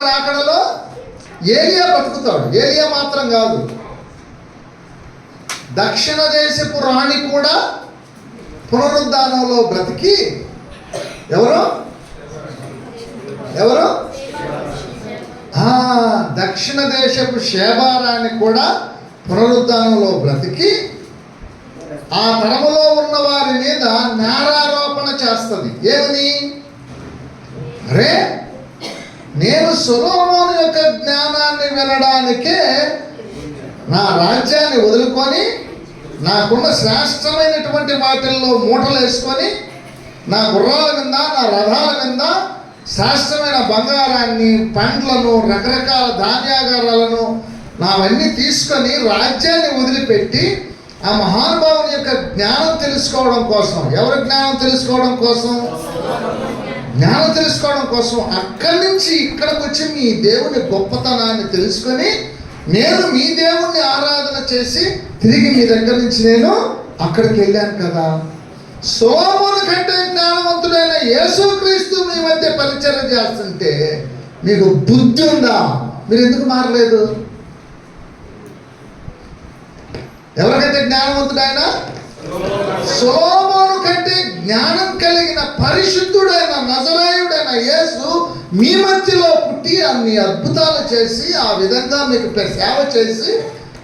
రాకడలో ఏలియా బతుకుతాడు. ఏలియా మాత్రం కాదు, దక్షిణ దేశపు రాణి కూడా పునరుద్ధానంలో బ్రతికి ఎవరు దక్షిణ దేశపు షేబారాణి కూడా పునరుద్ధానంలో బ్రతికి ఆ తరములో ఉన్న వారి మీద నేరారోపణ చేస్తుంది. ఏమని? రే, నేను సొలొమోను యొక్క జ్ఞానాన్ని వినడానికే నా రాజ్యాన్ని వదులుకొని నాకున్న శ్రేష్టమైనటువంటి వాటిల్లో మూటలు వేసుకొని నా గుర్రాల మీద నా రథాల మీద శ్రేష్టమైన బంగారాన్ని, పండ్లను, రకరకాల ధాన్యాగారాలను నావన్నీ తీసుకొని రాజ్యాన్ని వదిలిపెట్టి ఆ మహానుభావుని యొక్క జ్ఞానం తెలుసుకోవడం కోసం. ఎవరి జ్ఞానం తెలుసుకోవడం కోసం? జ్ఞానం తెలుసుకోవడం కోసం అక్కడి నుంచి ఇక్కడికి వచ్చి మీ దేవుని గొప్పతనాన్ని తెలుసుకొని నేను మీ దేవుణ్ణి ఆరాధన చేసి తిరిగి మీ దగ్గర నుంచి నేను అక్కడికి వెళ్ళాను కదా. సొలొమోను కంటే జ్ఞానవంతుడైన యేసుక్రీస్తు మీ మధ్య పరిచయం చేస్తుంటే మీకు బుద్ధి ఉందా? మీరు ఎందుకు మారలేదు? ఎవరికంటే జ్ఞానవంతుడైన? సొలొమోను కంటే జ్ఞానం కలిగిన పరిశుద్ధుడైన నజరేయుడైన యేసు మీ మధ్యలో పుట్టి అన్ని అద్భుతాలు చేసి ఆ విధంగా మీకు సేవ చేసి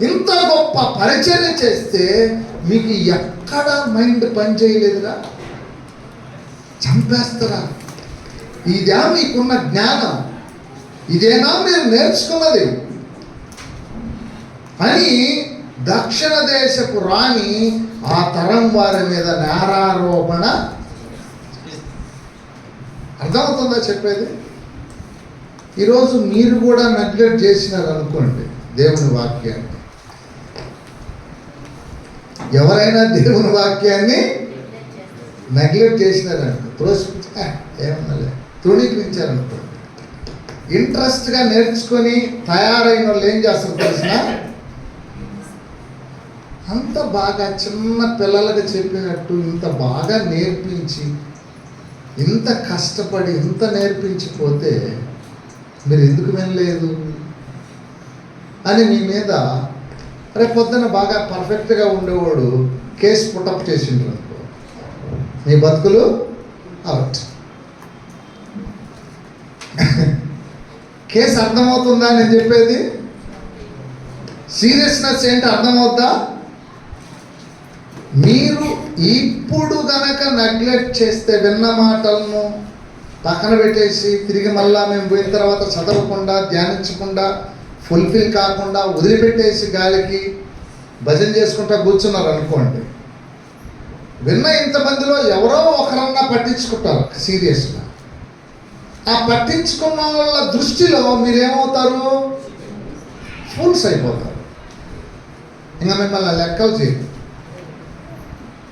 ఇంత గొప్ప పరిచర్య చేస్తే మీకు ఎక్కడ మైండ్ పని చేయలేదురా? చంపేస్తారా? ఇదే మీకున్న జ్ఞానం? ఇదేనా మీరు నేర్చుకున్నది అని దక్షిణ దేశపు రాణి ఆ తరం వారి మీద నేరారోపణ. అర్థమవుతుందా చెప్పేది? ఈరోజు మీరు కూడా నెగ్లెక్ట్ చేసినారు అనుకోండి దేవుని వాక్యాన్ని. ఎవరైనా దేవుని వాక్యాన్ని నెగ్లెక్ట్ చేసినారనుకో, ఏమన్నా తృణీకరించారనుకోండి, ఇంట్రెస్ట్గా నేర్చుకొని తయారైన వాళ్ళు ఏం చేస్తారు తెలిసిన? అంత బాగా చిన్న పిల్లలకు చెప్పినట్టు ఇంత బాగా నేర్పించి ఇంత కష్టపడి ఇంత నేర్పించిపోతే మీరు ఎందుకు వినలేదు అని మీ మీద రేపు పొద్దున బాగా పర్ఫెక్ట్గా ఉండేవాడు కేసు పుటప్ చేసిండ్రు అనుకో, మీ బతుకులు అవుట్. కేసు అర్థమవుతుందా నేను చెప్పేది? సీరియస్నెస్ ఏంటి అర్థమవుద్దా? మీరు ఇప్పుడు గనక నెగ్లెక్ట్ చేస్తే, విన్న మాటలను పక్కన పెట్టేసి తిరిగి మళ్ళా మేము పోయిన తర్వాత చదవకుండా, ధ్యానించకుండా, ఫుల్ఫిల్ కాకుండా వదిలిపెట్టేసి గాలికి భజన చేసుకుంటా కూర్చున్నారు అనుకోండి, విన్న ఇంతమందిలో ఎవరో ఒకరన్నా పట్టించుకుంటారు సీరియస్గా. ఆ పట్టించుకున్న వాళ్ళ దృష్టిలో మీరేమవుతారు? ఫూల్స్ అయిపోతారు. ఇంకా మిమ్మల్ని లెక్కలు చేయరు.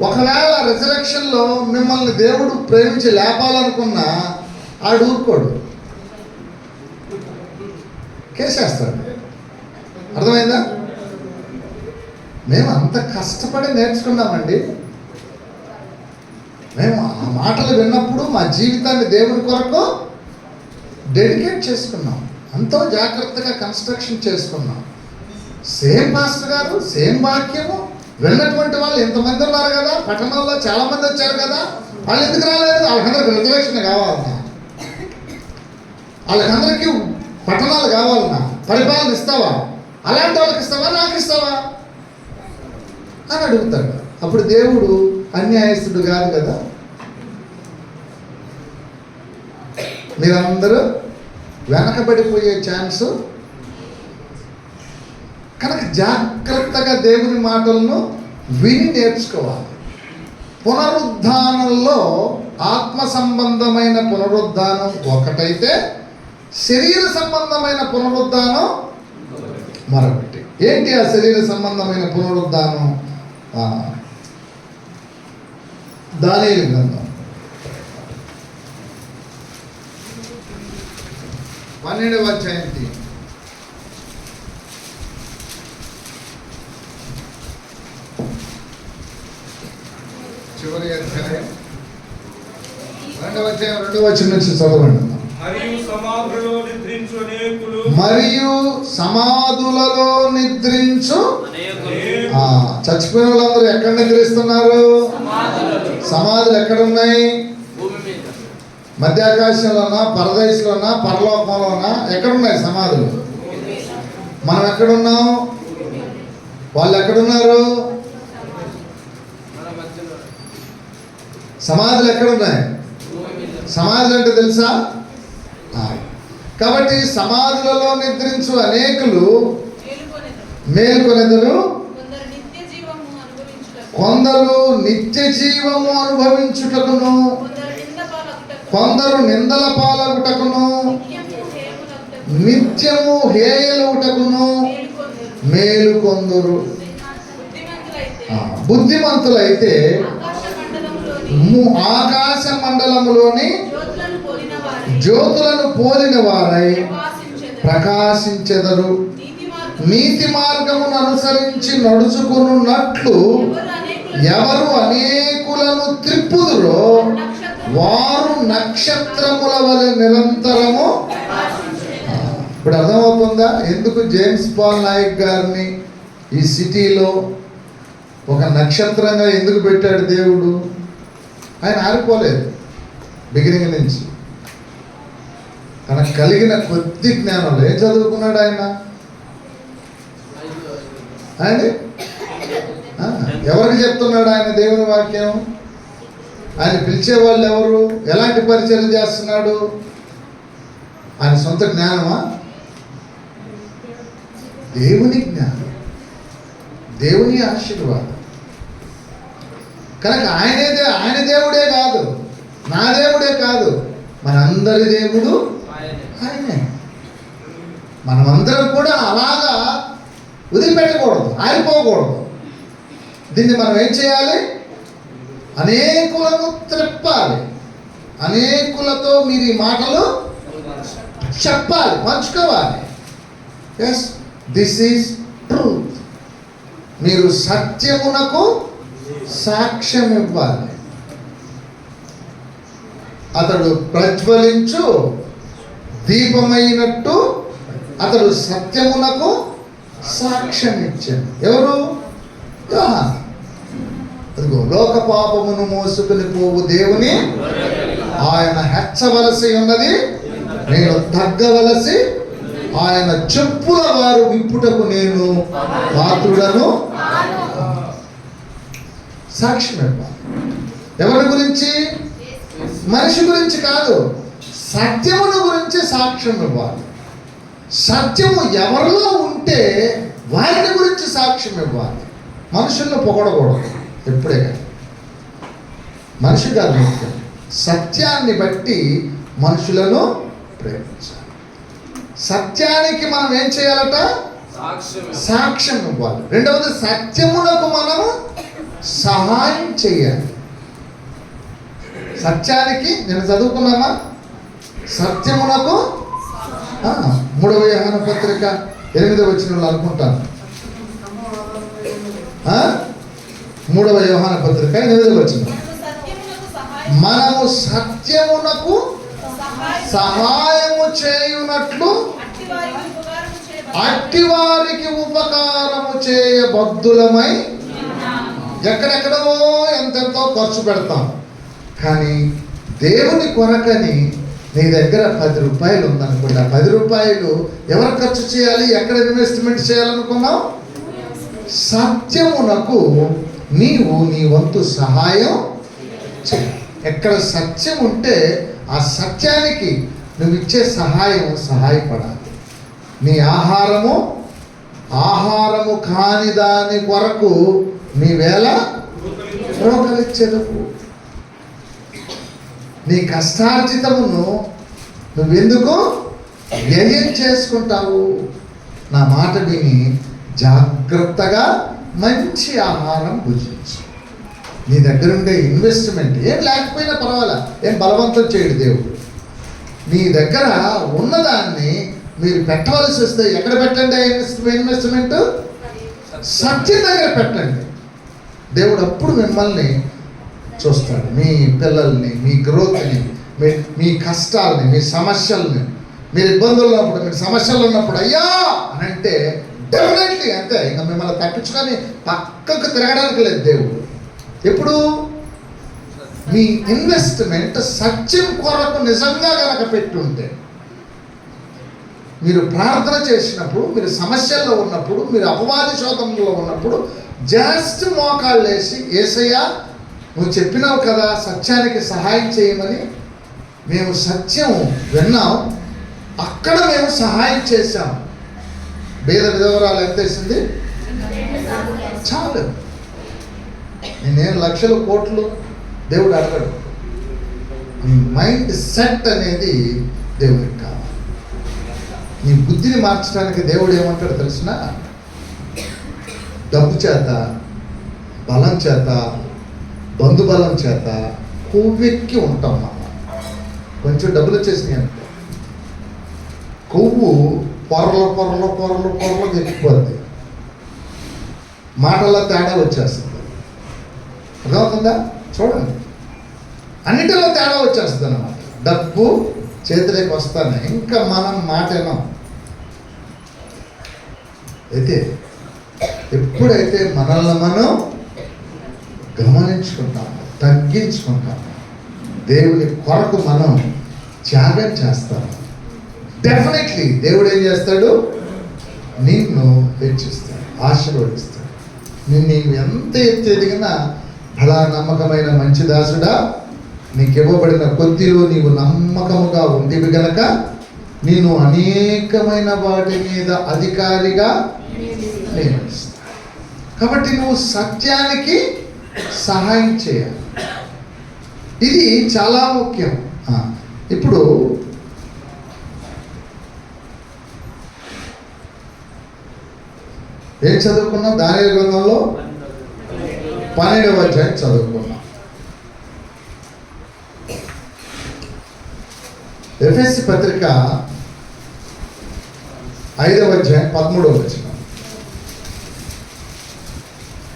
ఒకవేళ రిజరెక్షన్లో మిమ్మల్ని దేవుడు ప్రేమించి లేపాలనుకున్నా ఆడు ఊరుకోడు, కేసేస్తాడు. అర్థమైందా? మేము అంత కష్టపడి నేర్చుకున్నామండి. మేము ఆ మాటలు విన్నప్పుడు మా జీవితాన్ని దేవుని కొరకు డెడికేట్ చేసుకున్నాం, ఎంతో జాగ్రత్తగా కన్స్ట్రక్షన్ చేసుకున్నాం. సేమ్ పాస్టర్ గారు, సేమ్ వాక్యము విన్నటువంటి వాళ్ళు ఎంతమంది ఉన్నారు కదా, పట్టణంలో చాలా మంది వచ్చారు కదా, వాళ్ళు ఎందుకు రాలేదు? వాళ్ళకందరికి రిజర్వేషన్ కావాలన్నా, వాళ్ళకందరికీ పట్టణాలు కావాలన్నా, పరిపాలన ఇస్తావా? అలాంటి వాళ్ళకి ఇస్తావా, నాకు ఇస్తావా అని అడుగుతాడు. అప్పుడు దేవుడు అన్యాయస్తుడు కాదు కదా. మీరందరూ వెనకబడిపోయే ఛాన్స్ కనుక జాగ్రత్తగా దేవుని మాటలను విని నేర్చుకోవాలి. పునరుద్ధానంలో ఆత్మ సంబంధమైన పునరుద్ధానం ఒకటైతే శరీర సంబంధమైన పునరుద్ధానం మరొకటి. ఏంటి ఆ శరీర సంబంధమైన పునరుద్ధానం? దానియేలు గ్రంథం 12వ అధ్యాయం చివరి అధ్యాయం 2వ అధ్యాయం 2వ వచనం నుంచి చదవండి. మరియు సమాధులలో నిద్రించుని మరియు సమాధులలో నిద్రించు. చచ్చిపోయిన వాళ్ళందరూ ఎక్కడ నిద్రిస్తున్నారు? సమాధులు ఎక్కడున్నాయి? మధ్యాకాశంలోనా, పరదేశంలోనా, పరలోకంలోనా? ఎక్కడున్నాయి సమాధులు? మనం ఎక్కడున్నాం? వాళ్ళు ఎక్కడున్నారు? సమాధులు ఎక్కడున్నాయి? సమాధులు అంటే తెలుసా? కాబట్టి సమాధులలో నిద్రించు అనేకులు మేల్కొనెదరు, కొందరు నిత్య జీవము అనుభవించుటకును, కొందరు నిందల పాలగుటకును, నిత్యము హేయలుటకును మేలుకొందురు. బుద్ధిమంతులైతే ఆకాశ మండలములోని జ్యోతులను పోలిన వారై ప్రకాశించెదరు. నీతి మార్గమును అనుసరించి నడుచుకున్నట్లు ఎవరు అనేకులను త్రిప్పుదురో వారు నక్షత్రముల వలె నిరంతరము. ఇప్పుడు అర్థమవుతుందా ఎందుకు జేమ్స్ పాల్ నాయక్ గారిని ఈ సిటీలో ఒక నక్షత్రంగా ఎందుకు పెట్టాడు దేవుడు? ఆయన ఆరిపోలేదు బిగినింగ్ నుంచి. తనకు కలిగిన కొద్ది జ్ఞానంలో ఏం చదువుకున్నాడు ఆయన? ఎవరికి చెప్తున్నాడు ఆయన దేవుని వాక్యం? ఆయన పిలిచే వాళ్ళు ఎవరు? ఎలాంటి పరిచయం చేస్తున్నాడు? ఆయన సొంత జ్ఞానమా? దేవుని జ్ఞానం, దేవుని ఆశీర్వాదం. కనుక ఆయన దేవుడే కాదు, నా దేవుడే కాదు, మనందరి దేవుడు ఆయనే. మనమందరం కూడా అలాగా వదిలిపెట్టకూడదు, ఆరిపోకూడదు. దీన్ని మనం ఏం చేయాలి? అనేకులను త్రిప్పాలి. అనేకులతో మీరు ఈ మాటలు చెప్పాలి, పంచుకోవాలి. Yes, this is truth. మీరు సత్యమునకు సాక్ష్యం ఇవ్వాలి. అతడు ప్రజ్వలించు దీపమైనట్టు అతడు సత్యమునకు సాక్ష్యం ఇచ్చాడు. ఎవరు? యోహాను. అదిగో లోక పాపమును మోసుకుని పోవు దేవుని ఆయన హెచ్చవలసి ఉన్నది, నేను తగ్గవలసి, ఆయన చెప్పుల వారు విప్పుటకు నేను పాత్రుడను. సాక్ష్యం ఇవ్వాలి. ఎవరి గురించి? మనిషి గురించి కాదు, సత్యమును గురించి సాక్ష్యం ఇవ్వాలి. సత్యము ఎవరిలో ఉంటే వారిని గురించి సాక్ష్యం ఇవ్వాలి. మనుషులను పొగడకూడదు ఎప్పుడే కానీ. మనిషి కాదు ముఖ్యం, సత్యాన్ని బట్టి మనుషులను ప్రేమించాలి. సత్యానికి మనం ఏం చేయాలట? సాక్ష్యం ఇవ్వాలి. రెండవది, సత్యమునకు మనం సహాయం చేయాలి. సత్యానికి నేను చదువుకున్నామా? సత్యమునకు 3వ యోహాను పత్రిక 8వ వచనంలో అనుకుంటాను. 3వ యోహాను పత్రిక 8వ వచనం, మనము సత్యమునకు సహాయము చేయునట్లు అట్టి వారికి ఉపకారము చేయబద్ధులమై. ఎక్కడెక్కడో ఎంతెంతో ఖర్చు పెడతాం, కానీ దేవుని కొరకని నీ దగ్గర 10 రూపాయలు ఉందనుకుంటా, 10 రూపాయలు ఎవరు ఖర్చు చేయాలి? ఎక్కడ ఇన్వెస్ట్మెంట్ చేయాలనుకున్నావు? సత్యమునకు నీవు నీ వంతు సహాయం చేయాలి. ఎక్కడ సత్యం ఉంటే ఆ సత్యానికి నువ్వు ఇచ్చే సహాయపడాలి. నీ ఆహారము కాని దాని కొరకు నీవేళ రోగలిచ్చేదవు. నీ కష్టార్జితమును నువ్వెందుకు వ్యయం చేసుకుంటావు? నా మాట విని జాగ్రత్తగా మంచి ఆహారం భుజించు. నీ దగ్గర ఉండే ఇన్వెస్ట్మెంట్ ఏం లేకపోయినా పర్వాలా, ఏం బలవంతం చేయడు దేవుడు. నీ దగ్గర ఉన్నదాన్ని మీరు పెట్టవలసి వస్తే ఎక్కడ పెట్టండి? ఇన్వెస్ట్మెంట్ సత్యం దగ్గర పెట్టండి. దేవుడు అప్పుడు మిమ్మల్ని చూస్తాడు. మీ పిల్లల్ని, మీ గ్రోత్ని, మీ కష్టాలని, మీ సమస్యల్ని మీరు ఇబ్బందులు ఉన్నప్పుడు, మీరు సమస్యలు ఉన్నప్పుడు అయ్యా అని అంటే డెఫినెట్లీ అంతే, ఇంకా మిమ్మల్ని తప్పించుకొని పక్కకు తిరగడానికి లేదు దేవుడు. ఎప్పుడు మీ ఇన్వెస్ట్మెంట్ సత్యం కొరకు నిజంగా కనుక పెట్టుంటే, మీరు ప్రార్థన చేసినప్పుడు, మీరు సమస్యల్లో ఉన్నప్పుడు, మీరు అపవాది శోధనలో ఉన్నప్పుడు జస్ట్ మోకాళ్ళు వేసి యేసయ్యా నువ్వు చెప్పినావు కదా సత్యానికి సహాయం చేయమని, మేము సత్యం విన్నాం, అక్కడ మేము సహాయం చేశాం. పేద విధవరాలు ఎంత వేసింది? చాలు. నేనేం లక్షలు కోట్లు దేవుడు అడగడు. నీ మైండ్ సెట్ అనేది దేవుడికి కావాలి. నీ బుద్ధిని మార్చడానికి దేవుడు ఏమంటాడు తెలిసిన? డబ్బు చేత, బలం చేత, బంధుబలం చేత కొవ్వెక్కి ఉంటాం మనం. కొంచెం డబ్బులు వచ్చేసినాయి అనుకో, కొవ్వు పొరలు పొరలు పొరలు పొరలు ఎక్కిపోద్ది, మాటల్లో తేడా వచ్చేస్తుంది. అర్థమవుతుందా? చూడండి, అన్నిటిలో తేడా వచ్చేస్తుంది అన్నమాట. డబ్బు చేతిలోకి వస్తానే ఇంకా మనం మాట వినాం. అయితే ఎప్పుడైతే మనల్ని మనం గమనించుకుంటాము, తగ్గించుకుంటాము, దేవుని కొరకు మనం త్యాగం చేస్తాము, డెఫినెట్లీ దేవుడు ఏం చేస్తాడు? నిన్ను హెచ్చిస్తాడు, ఆశీర్వదిస్తాడు. నీవు ఎంత ఎత్తు ఎదిగినా బలా నమ్మకమైన మంచి దాసుడా, నీకు ఇవ్వబడిన కొద్దిలో నీవు నమ్మకముగా ఉండివి గనక నేను అనేకమైన వాటి మీద అధికారిగా నియమిస్తాను. కాబట్టి నువ్వు సత్యానికి సహాయం చేయాలి. ఇది చాలా ముఖ్యం. ఇప్పుడు ఏం చదువుకున్నాం? దానియేలు గ్రంథంలో 12వ అధ్యాయం చదువుకున్నాం. ఎఫెసీ పత్రిక 5వ అధ్యాయం 13వ వచనం.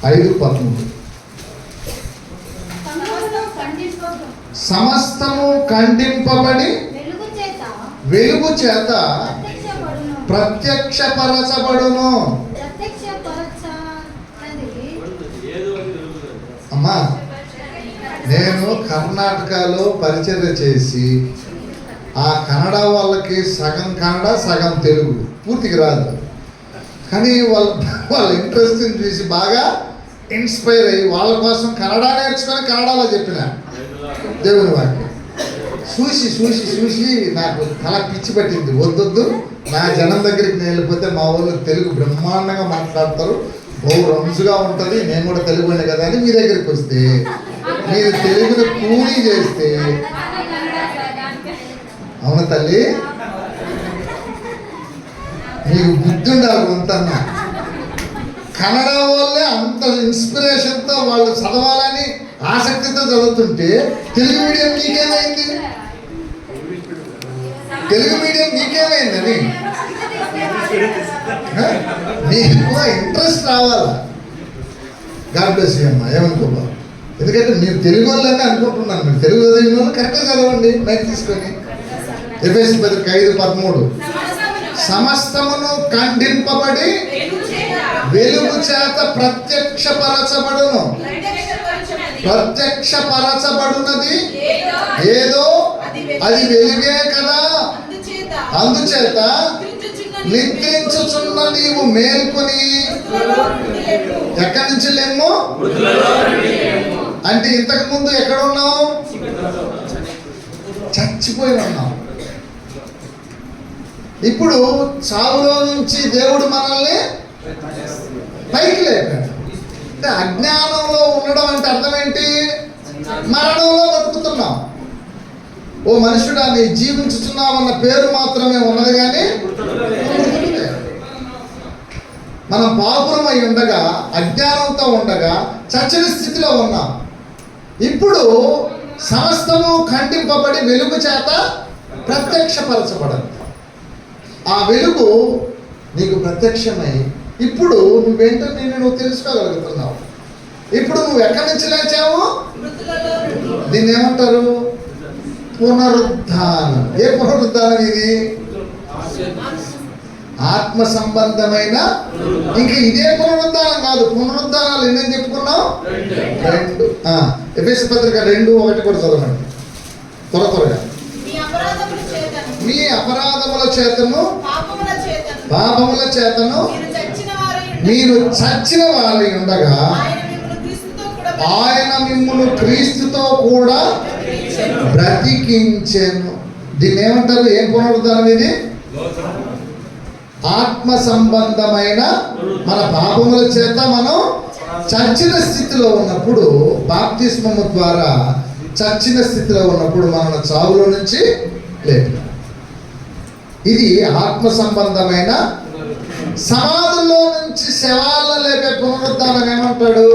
5:13. సమస్తము ఖండింపబడి వెలుగు చేత ప్రత్యక్షపరచబడును. అమ్మా, నేను కర్ణాటకలో పరిచర్య చేసి ఆ కన్నడ వాళ్ళకి సగం కన్నడ సగం తెలుగు పూర్తిగా రాదు, కానీ వాళ్ళ ఇంట్రెస్ట్ని చూసి బాగా ఇన్స్పైర్ అయ్యి వాళ్ళ కోసం కన్నడ నేర్చుకొని కన్నడలో చెప్పిన దేవుని వాక్యం చూసి చూసి చూసి నాకు తల పిచ్చి పట్టింది. వద్దొద్దు, నా జనం దగ్గరికి నేను వెళ్ళిపోతే మా వాళ్ళు తెలుగు బ్రహ్మాండంగా మాట్లాడతారు, బహు రంజుగా ఉంటుంది, నేను కూడా తెలుగుండే కదా అని మీ దగ్గరికి వస్తే మీరు తెలుగుని కూలీ చేస్తే, అవును తల్లి, మీకు బుద్ధి ఉండాలి కొంతన్నా. కన్నడ వాళ్ళే అంత ఇన్స్పిరేషన్తో వాళ్ళు చదవాలని ఆసక్తితో చదువుతుంటే తెలుగు మీడియం నీకేమైంది? తెలుగు మీడియం నీకేమైందని మీకు ఇంట్రెస్ట్ రావాలా? గాడ్ బ్లెస్ యూ అమ్మా, ఏమనుకోబా. ఎందుకంటే మీరు తెలుగు వాళ్ళని అనుకుంటున్నాను. మీరు తెలుగు చదివిన వాళ్ళు కరెక్ట్గా చదవండి, మైక్ తీసుకొని. ఎఫెసీ పత్రిక 5:13. సమస్తమును ఖండింపబడి వెలుగు చేత ప్రత్యక్షపరచబడును. ప్రత్యక్షపరచబడునది ఏదో అది వెలుగే కదా, అందుచేత నిద్రించుచున్న నీవు మేల్కొని. ఎక్కడి నుంచి లేము అంటే ఇంతకు ముందు ఎక్కడ ఉన్నావు? చచ్చిపోయి ఉన్నావు. ఇప్పుడు చావులో నుంచి దేవుడు మనల్ని పైకి లేపాడు. అంటే అజ్ఞానంలో ఉండడం అంటే అర్థం ఏంటి? మరణంలో బతుకుతున్నాం. ఓ మనుషుడా, నీ జీవించుతున్నామన్న పేరు మాత్రమే ఉన్నది కానీ మనం పాపురమై ఉండగా, అజ్ఞానంతో ఉండగా చచ్చని స్థితిలో ఉన్నాం. ఇప్పుడు సమస్తము ఖండింపబడి వెలుగు చేత ప్రత్యక్షపరచబడదు. ఆ వెలుగు నీకు ప్రత్యక్షమై ఇప్పుడు నువ్వేంటో నువ్వు తెలుసుకోగలుగుతున్నావు. ఇప్పుడు నువ్వు ఎక్కడి నుంచి లేచావు? దీన్ని ఏమంటారు? పునరుద్ధానం. ఏ పునరుద్ధానం ఇది? ఆత్మ సంబంధమైన. ఇంకా ఇదే పునరుద్ధానం కాదు, పునరుద్ధానాలు ఎన్ని చెప్పుకున్నాం? 2. ఎఫెసీ పత్రిక 2:1 కూడా చదవండి త్వరగా. మీ అపరాధముల చేతను పాపముల చేతను మీరు చచ్చిన వారై ఉండగా ఆయన మిమ్మును క్రీస్తుతో కూడా బ్రతికించెను. దీన్ని ఏమంటారు? ఏం పునరుద్ధానం ఇది? ఆత్మ సంబంధమైన. మన పాపముల చేత మనం చచ్చిన స్థితిలో ఉన్నప్పుడు, బాప్తిస్మము ద్వారా చచ్చిన స్థితిలో ఉన్నప్పుడు మన చావులో నుంచి లేపు. ఇది ఆత్మ సంబంధమైన. సమాధుల్లో నుంచి శవాలను లేపే పునరుద్ధానం ఏమంటాడు?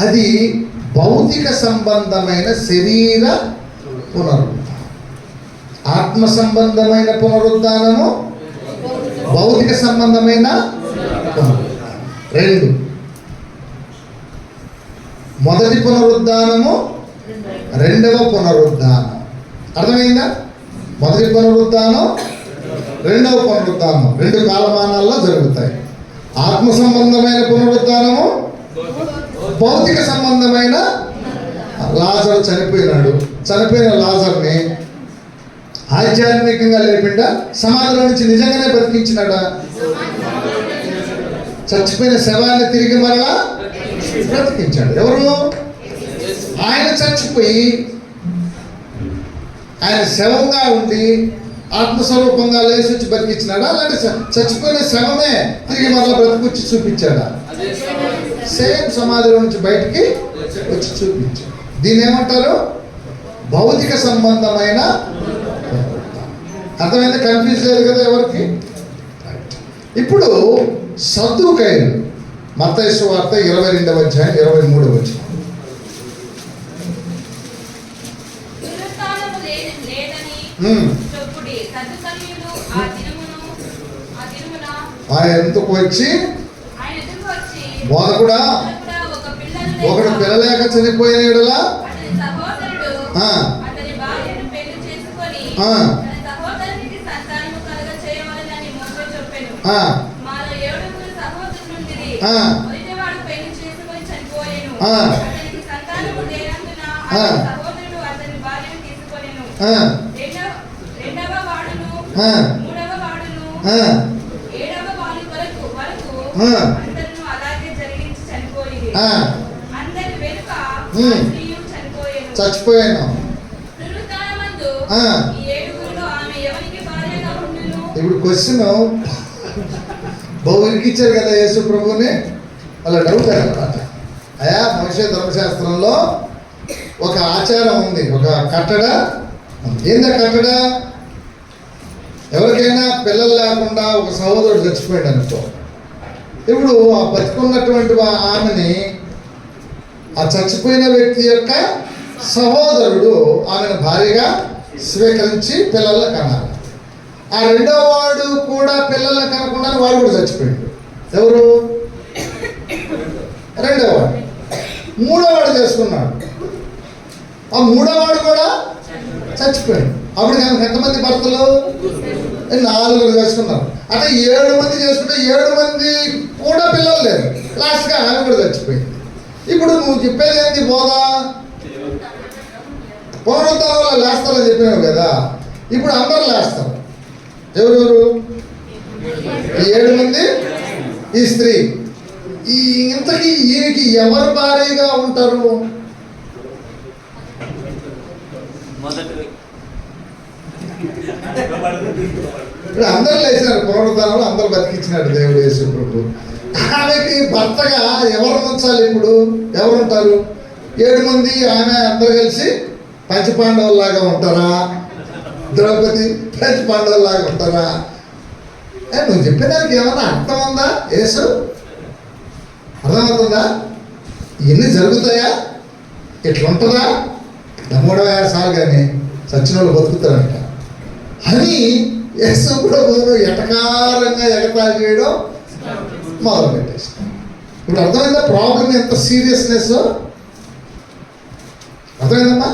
అది భౌతిక సంబంధమైన శరీర పునరుద్ధానం. ఆత్మ సంబంధమైన పునరుద్ధానము, భౌతిక సంబంధమైన పునరుద్ధానం 2. మొదటి పునరుద్ధానము, రెండవ పునరుద్ధానం. అర్థమైందా? మొదటి పునరుద్ధానం, రెండవ పునరుద్ధానం 2 కాలమానాల్లో జరుగుతాయి. ఆత్మ సంబంధమైన పునరుద్ధానము, భౌతిక సంబంధమైన. లాజరు చనిపోయినాడు. చనిపోయిన లాజర్ని ఆధ్యాత్మికంగా లేకుండా సమాధిలో నుంచి నిజంగానే బ్రతికించినాడా? చచ్చిపోయిన శవాన్ని తిరిగి మరలా బ్రతికించాడు. ఎవరు? ఆయన చచ్చిపోయి ఆయన శవంగా ఉండి ఆత్మస్వరూపంగా లేచి వచ్చి బతికించినాడా? అలాంటి చచ్చిపోయిన శవమే తిరిగి మరలా బ్రతికొచ్చి చూపించాడా? సేమ్ సమాధిలో నుంచి బయటికి వచ్చి చూపించాడు. దీన్ని ఏమంటారు? భౌతిక సంబంధమైన. అర్థమైంది? కన్ఫ్యూజ్ లేదు కదా ఎవరికి? ఇప్పుడు సద్దూకయ్యులు, మత్తయి సువార్త 22వ అధ్యాయం 23వ వచనం. ఆయన ఎందుకు వచ్చి, బోధకుడా ఒకడు పిల్లలేక చనిపోయిన యెడల చచ్చిపోయాను. ఇప్పుడు క్వశ్చన్ బహురికి ఇచ్చారు కదా యేసు ప్రభుని. అలా డౌట్ అనమాట. అయా మోషే ధర్మశాస్త్రంలో ఒక ఆచారం ఉంది, ఒక కట్టడ. ఏందా కట్టడ? ఎవరికైనా పిల్లలు లేకుండా ఒక సహోదరుడు చచ్చిపోయాడు అనుకో, ఇప్పుడు ఆ బతుకున్నటువంటి ఆమెని ఆ చచ్చిపోయిన వ్యక్తి యొక్క సహోదరుడు ఆమెను భార్యగా స్వీకరించి పిల్లల్ని కనాలి. ఆ రెండవ వాడు కూడా పిల్లల్ని కనకుండా వాడు కూడా చచ్చిపోయాడు. ఎవరు? రెండవ వాడు. మూడో వాడు చేసుకున్నాడు. ఆ మూడో వాడు కూడా చచ్చిపోయాడు. అప్పుడు ఎంతమంది భర్తలు? 4 చేసుకున్నారు. అంటే 7 మంది చేసుకుంటే 7 మంది కూడా పిల్లలు లేరు. లాస్ట్గా ఆమె కూడా చచ్చిపోయింది. ఇప్పుడు నువ్వు చెప్పేది ఏంటి? బోధ పునరుద్ధానంలో లేస్తారని చెప్పినావు కదా. ఇప్పుడు అందరూ లేస్తారు. ఎవరెవరు? 7 మంది, ఈ స్త్రీ. ఇంతకీ ఈయనకి ఎవరు భారీగా ఉంటారు? ఇప్పుడు అందరూ లేచినారు. పునరుద్ధానంలో అందరూ బతికించినాడు దేవుడు యేసు ప్రభు. ఆమెకి భర్తగా ఎవరు ఉంచాలి? ఇప్పుడు ఎవరు ఉంటారు? 7 మంది ఆమె అందరూ కలిసి పంచపాండవుల్లాగా ఉంటారా? ద్రౌపది పంచపాండవుల్లాగా ఉంటారా? నువ్వు చెప్పేదానికి ఏమన్నా అర్థం ఉందా? యేసు అర్థమవుతుందా? ఇవన్నీ జరుగుతాయా? ఇట్లుంటుందా? 36 సార్లు కానీ సచ్చిన వాళ్ళు బతుకుతారంట అని యేసు ప్రభువును ఎటకారంగా ఎగతాళి చేయడం మొదలు పెట్టేస్తాం. ఇప్పుడు అర్థమైందా ప్రాబ్లం ఎంత సీరియస్నెస్? అర్థమైందమ్మా?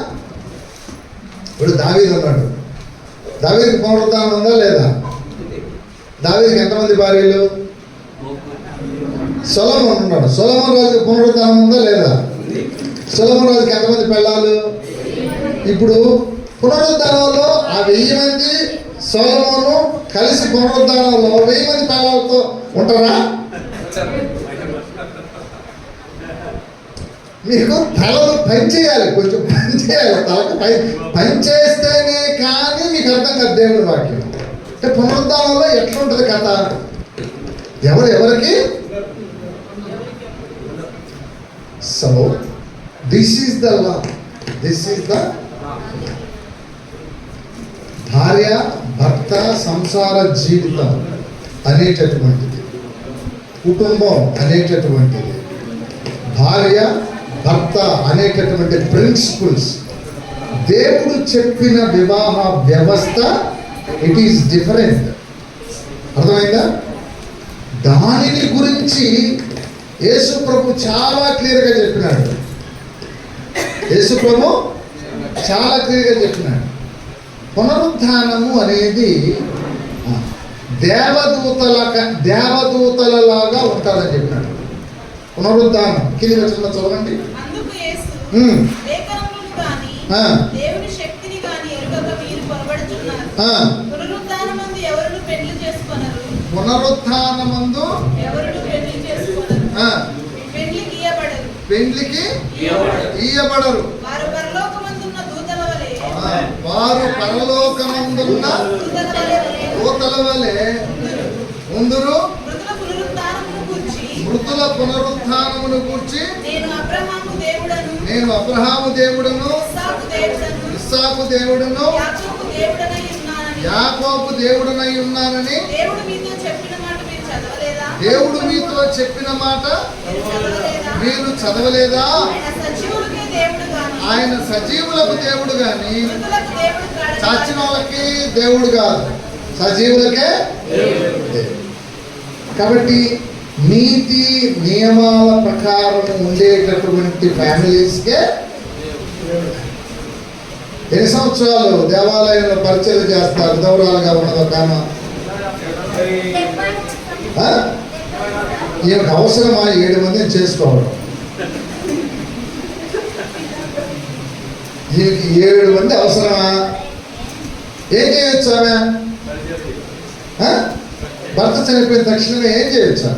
ఇప్పుడు దావీదు అన్నాడు, దావీదుకి పునరుద్ధానం ఉందా లేదా? దావీదుకి ఎంతమంది భార్యలు? సొలొమోను ఉన్నాడు. సొలొమోను రాజుకి పునరుద్ధానం ఉందా లేదా? సొలొమోను రాజుకి ఎంతమంది పెళ్ళాలు? ఇప్పుడు పునరుద్ధానంలో ఆ 1000 మంది సొలొమోను కలిసి పునరుద్ధానంలో 1000 మంది పెళ్ళాలతో ఉంటారా? మీకు తలలు పనిచేయాలి, కొంచెం పనిచేయాలి, తలకు పనిచేస్తేనే కానీ మీకు అర్థం కాదు దేవుడి వాక్యం. అంటే పునరుద్ధానంలో ఎట్లుంటుంది కథ? ఎవరికి? So this is the law, this is the భార్య భర్త సంసార జీవితం అనేటటువంటిది, కుటుంబం అనేటటువంటిది, భార్య భర్త అనేటటువంటి ప్రిన్సిపల్స్, దేవుడు చెప్పిన వివాహ వ్యవస్థ ఇట్ ఈస్ డిఫరెంట్. అర్థమైందా? దానిని గురించి యేసు ప్రభు చాలా క్లియర్గా చెప్పినాడు. యేసు ప్రభు చాలా క్లియర్గా చెప్పినాడు. పునరుద్ధానము అనేది దేవదూతలలాగా ఉంటారని చెప్పినాడు. పునరుద్ధానం కింది వచ్చిన చదవండి. పునరుద్ధానమందు పెండ్లికి ఇయ్యబడరు, వారు పరలోకమందున్న దూతల వలె ఉందురు. మృతుల పునరుత్థానమును గూర్చి నేను అబ్రహాము దేవుడను, ఇస్సాకు దేవుడను, యాకోబు దేవుడనై ఉన్నానని దేవుడు మీతో చెప్పిన మాట మీరు చదవలేదా? ఆయన సజీవులకు దేవుడు గాని చచ్చిన వాళ్ళకి దేవుడు కాదు, సజీవులకే దేవుడు. కాబట్టి నీతి నియమాల ప్రకారం ఉండేటటువంటి ఫ్యామిలీస్కే. ఎన్ని సంవత్సరాలు దేవాలయంలో పరిచయం చేస్తారు దౌరాలుగా ఉన్నదో కామా? ఈయనకు అవసరమా 7 మందిని చేసుకోవడం? ఈయనకి 7 మంది అవసరమా? ఏం చేయొచ్చు ఆమె? భర్త చనిపోయిన తక్షణమే ఏం చేయొచ్చు?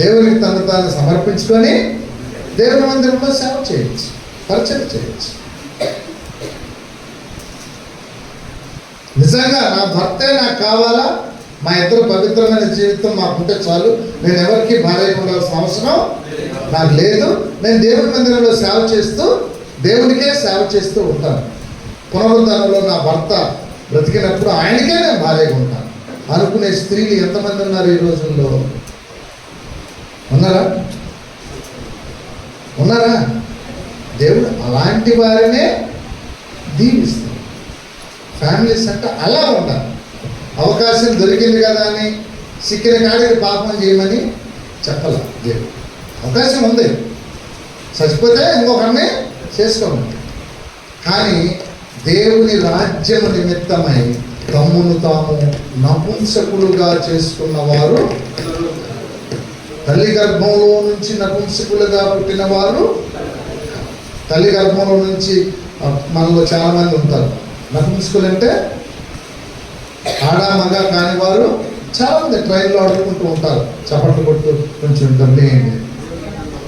దేవునికి తను తాను సమర్పించుకొని దేవుని మందిరంలో సేవ చేయొచ్చు, పరిచయం చేయొచ్చు. నిజంగా నా భర్తే నాకు కావాలా, మా ఇద్దరు పవిత్రమైన జీవితం మాకుంటే చాలు, నేను ఎవరికి భార్య ఉండాల్సిన అవసరం నాకు లేదు, నేను దేవుని మందిరంలో సేవ చేస్తూ దేవునికే సేవ చేస్తూ ఉంటాను. పునరుద్ధరణలో నా భర్త బ్రతికినప్పుడు ఆయనకే నేను భార్యగా ఉంటాను అనుకునే స్త్రీలు ఎంతమంది ఉన్నారు ఈ రోజుల్లో? ఉన్నారా? దేవుడు అలాంటి వారినే దీవిస్తాడు. ఫ్యామిలీస్ అంటే అలా ఉండాలి. అవకాశం దొరికింది కదా అని సిక్కిన కాడికి పాపం చేయమని చెప్పాల దేవుడు. అవకాశం ఉంది, చచ్చిపోతే ఇంకొకరిని చేసుకోమని. కానీ దేవుని రాజ్యము నిమిత్తమై తమ్మును తాము నపుంసకులుగా చేసుకున్న వారు, తల్లి గర్భంలో నుంచి నపుంసకులుగా పుట్టిన వారు, తల్లి గర్భంలో నుంచి మనలో చాలామంది ఉంటారు. నపుంసకులు అంటే ఆడ మగ కాని వారు చాలామంది ట్రైన్లో ఆడుకుంటూ ఉంటారు, చప్పట్లు కొట్టు కొంచెం డబ్బేయండి.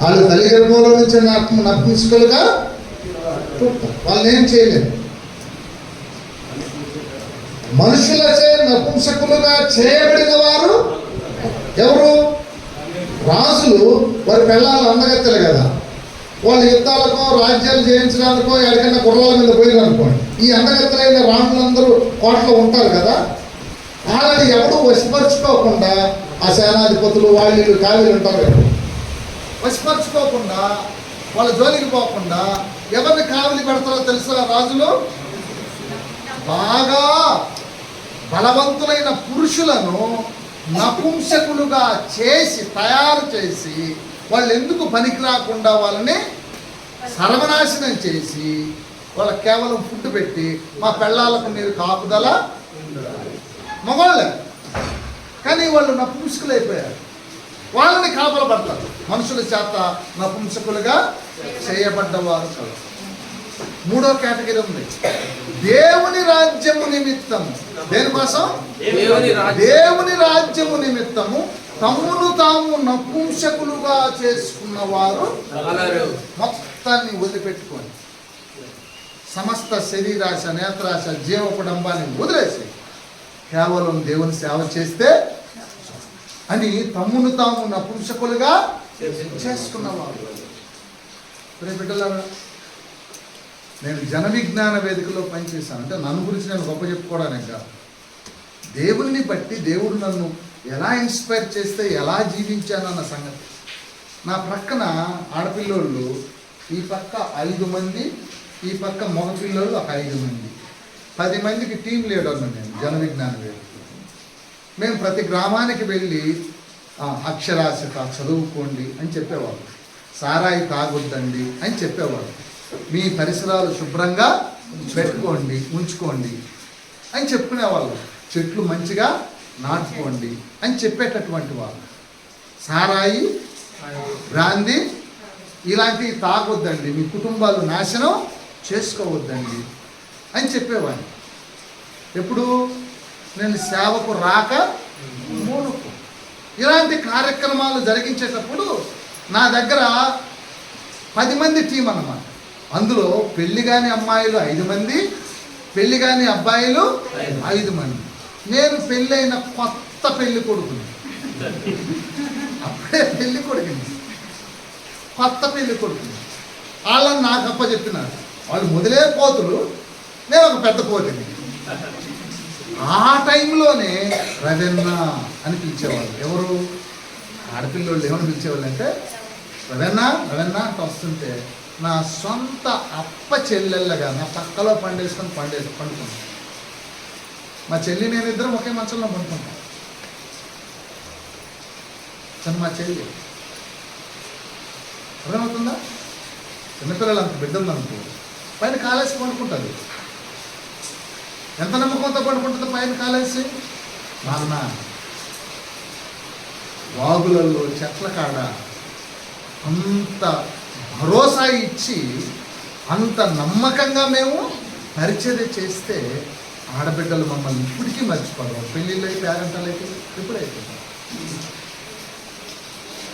వాళ్ళు తల్లి గర్భంలో నుంచి నపుంసకులుగా పుట్టారు, వాళ్ళని ఏం చేయలేదు. మనుషులచే నపుంసకులుగా చేయబడిన వారు ఎవరు? రాజులు. వారి పిల్లలు అందగత్తెలు కదా, వాళ్ళు యుద్ధాలకో రాజ్యాలు జయించడానికో ఎక్కడికైనా గుర్రాల మీద పోయిన అనుకోండి, ఈ అందగత్తెలైన రాణులందరూ కోటలో ఉంటారు కదా, వాళ్ళని ఎవరు వశపరుచుకోకుండా, ఆ సేనాధిపతులు వాళ్ళు కావీలు ఉంటారు కదా, వశపరుచుకోకుండా వాళ్ళ జోలికి పోకుండా ఎవరిని కావలి పెడతారో తెలుసా? రాజులు బాగా బలవంతులైన పురుషులను నపుంసకులుగా చేసి తయారు చేసి వాళ్ళు ఎందుకు పనికి రాకుండా వాళ్ళని సర్వనాశనం చేసి వాళ్ళకి కేవలం ఫుడ్ పెట్టి మా పెళ్ళాలకు మీరు కాపుదల మగవాళ్ళే, కానీ వాళ్ళు నపుంసకులు అయిపోయారు. వాళ్ళని కాపల పడతారు. మనుషుల చేత నపుంసకులుగా చేయబడ్డవారు కాదు. మూడో కేటగిరీ ఉంది, దేవుని రాజ్యము నిమిత్తము. దేనికోసం? దేవుని రాజ్యము నిమిత్తము తమ్మును తాము నపుంసకులుగా చేసుకున్న వారు మొత్తాన్ని వదిలిపెట్టుకొని సమస్త శరీరాశ, నేత్రాశ, జీవకుడంబాన్ని వదిలేసి కేవలం దేవుని సేవ చేస్తే అని తమ్మును తాము నపుంసకులుగా చేసుకున్నవారు. బిడ్డలారా, నేను జన విజ్ఞాన వేదికలో పనిచేశాను. అంటే నన్ను గురించి నేను గొప్ప చెప్పుకోవడానికి కాదు, దేవుని బట్టి దేవుడు నన్ను ఎలా ఇన్స్పైర్ చేస్తే ఎలా జీవించాను అన్న సంగతి. నా ప్రక్కన ఆడపిల్లోళ్ళు, ఈ పక్క 5 మంది, ఈ పక్క మగ పిల్లోళ్ళు ఒక 5 మంది, 10 మందికి టీం లీడర్ను నేను జన విజ్ఞాన వేదిక. మేము ప్రతి గ్రామానికి వెళ్ళి అక్షరాస్యత చదువుకోండి అని చెప్పేవాళ్ళు, సారాయి తాగొద్దండి అని చెప్పేవాళ్ళు, మీ పరిసరాలు శుభ్రంగా పెట్టుకోండి, ఉంచుకోండి అని చెప్పుకునేవాళ్ళు, చెట్లు మంచిగా నాటుకోండి అని చెప్పేటటువంటి వాళ్ళు. సారాయి, బ్రాందీ ఇలాంటివి తాగొద్దండి, మీ కుటుంబాలు నాశనం చేసుకోవద్దండి అని చెప్పేవాడిని. ఎప్పుడు? నేను సేవకు రాక మూనుకు. ఇలాంటి కార్యక్రమాలు జరిగించేటప్పుడు నా దగ్గర 10 మంది టీం అన్నమాట. అందులో పెళ్లి కాని అమ్మాయిలు 5 మంది, పెళ్లి కాని అబ్బాయిలు 5 మంది. నేను పెళ్ళైన కొత్త పెళ్లి కొడుకుని, అప్పుడే పెళ్లి కొడుకుని, కొత్త పెళ్లి కొడుకుని. వాళ్ళని నాకు అప్పచెప్పినారు. వాళ్ళు మొదలే కోతులు, నేను ఒక పెద్ద కోతిని. ఆ టైంలోనే రవెన్న అని పిలిచేవాళ్ళు. ఎవరు? ఆడపిల్లోళ్ళు ఏమని పిలిచేవాళ్ళు అంటే రవెన్న రవెన్న అంట వస్తుంటే నా సొంత అప్ప చెల్లెళ్ళగా నా పక్కలో పండుకుంటాను. మా చెల్లి నేను ఇద్దరం ఒకే మంచంలో పండుకుంటాం. తను మా చెల్లి. అర్థమవుతుందా? చిన్నపిల్లలు అంత బిడ్డలు అనుకో పైన కాలేసి పండుకుంటుంది. ఎంత నమ్మకంతో పడుకుంటుందో పైన కాలేసి. నాన్న వాగులలో చెట్ల కాడ అంత భరోసా ఇచ్చి అంత నమ్మకంగా మేము పరిచర్య చేస్తే ఆడబిడ్డలు మమ్మల్ని ఇప్పటికీ మర్చిపోరు. పెళ్ళిళ్ళు అయితే, పేరెంటాలు అయితే ఎప్పుడైతే.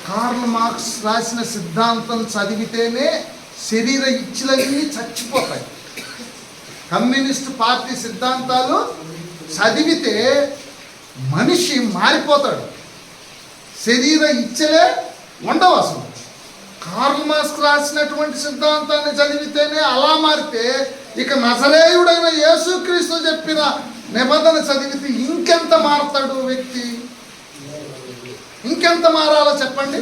కార్ల్ మార్క్స్ రాసిన సిద్ధాంతం చదివితేనే శరీర ఇచ్చులన్నీ చచ్చిపోతాయి. కమ్యూనిస్ట్ పార్టీ సిద్ధాంతాలు చదివితే మనిషి మారిపోతాడు, శరీర ఇచ్చలే ఉండవు అసలు. కార్ల్ మార్క్స్ రాసినటువంటి సిద్ధాంతాన్ని చదివితేనే అలా మారితే ఇక నజరేయుడైన యేసుక్రీస్తు చెప్పిన నిబంధన చదివితే ఇంకెంత మారుతాడు వ్యక్తి? ఇంకెంత మారాలో చెప్పండి.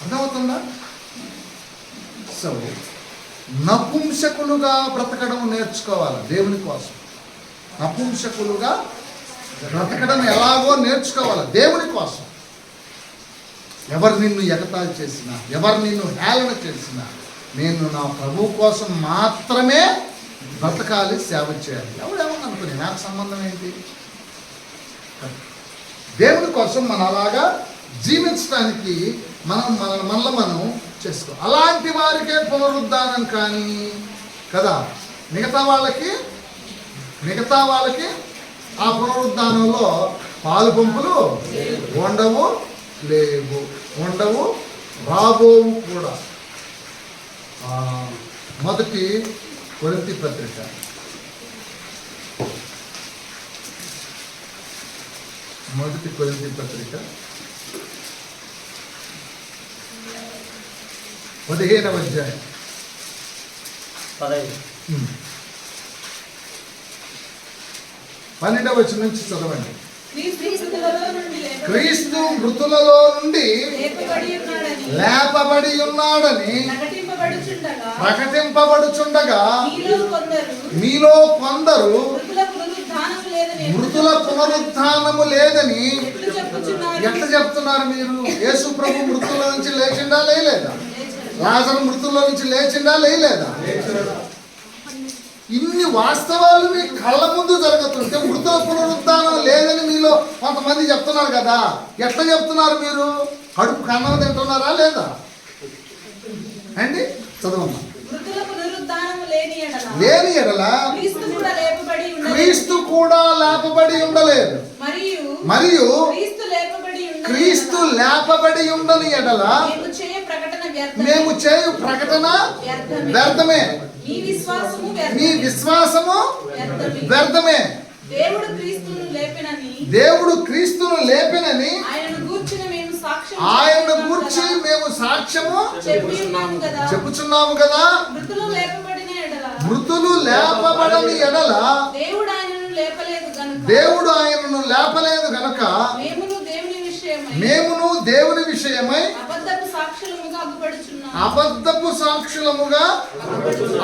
అర్థమవుతుందా? సో నపుంసకులుగా బ్రతకడం నేర్చుకోవాలి దేవుని కోసం. నపుంసకులుగా బ్రతకడం ఎలాగో నేర్చుకోవాలి దేవుని కోసం. ఎవరు నిన్ను ఎగతాళి చేసినా, ఎవరు నిన్ను హేళన చేసినా, నేను నా ప్రభు కోసం మాత్రమే బ్రతకాలి, సేవ చేయాలి. ఎవడేమన్నా అనుకుని నాకు సంబంధం ఏంటి? దేవుని కోసం మనం అలాగా జీవించడానికి మనల్ని మనం చేసుకో. అలాంటి వారికే పునరుద్ధానం కానీ కదా, మిగతా వాళ్ళకి ఆ పునరుద్ధానంలో పాలు పంపులు ఉండవు, రాబోవు కూడా. మొదటి కొరింథీ పత్రిక 15వ అధ్యాయం 12వ వచనం నుంచి చదవండి. క్రీస్తు మృతులలో నుండి లేపబడి ఉన్నాడని ప్రకటింపబడుచుండగా మీలో కొందరు మృతుల పునరుద్ధానము లేదని ఎట్లా చెప్తున్నారు మీరు? యేసు ప్రభు మృతుల నుంచి లేచిండా లేదా? లాజరు మృతుల్లో నుంచి లేచిండా లేయలేదా? ఇన్ని వాస్తవాలు మీ కళ్ళ ముందు జరుగుతుంటే మృతుల పునరుద్ధానం లేదని మీలో కొంతమంది చెప్తున్నారు కదా. ఎట్లా చెప్తున్నారు? మీరు కడుపు కన్నం తింటున్నారా లేదా అండి? చదవమ్మా. లేని ఎడల క్రీస్తు కూడా లేపబడి ఉండలేదు. మరియు క్రీస్తు లేపబడి ఉండని ఎడల మేము చేయు ప్రకటన వ్యర్థమే, మీ విశ్వాసము వ్యర్థమే. దేవుడు క్రీస్తును లేపినని ఆయన గూర్చి మేము సాక్ష్యము చెప్పుచున్నాము కదా. మృతులు లేపబడని ఎడల దేవుడు ఆయనను లేపలేదు గనుక మేమును దేవుని విషయమై అబద్ధపు సాక్షులముగా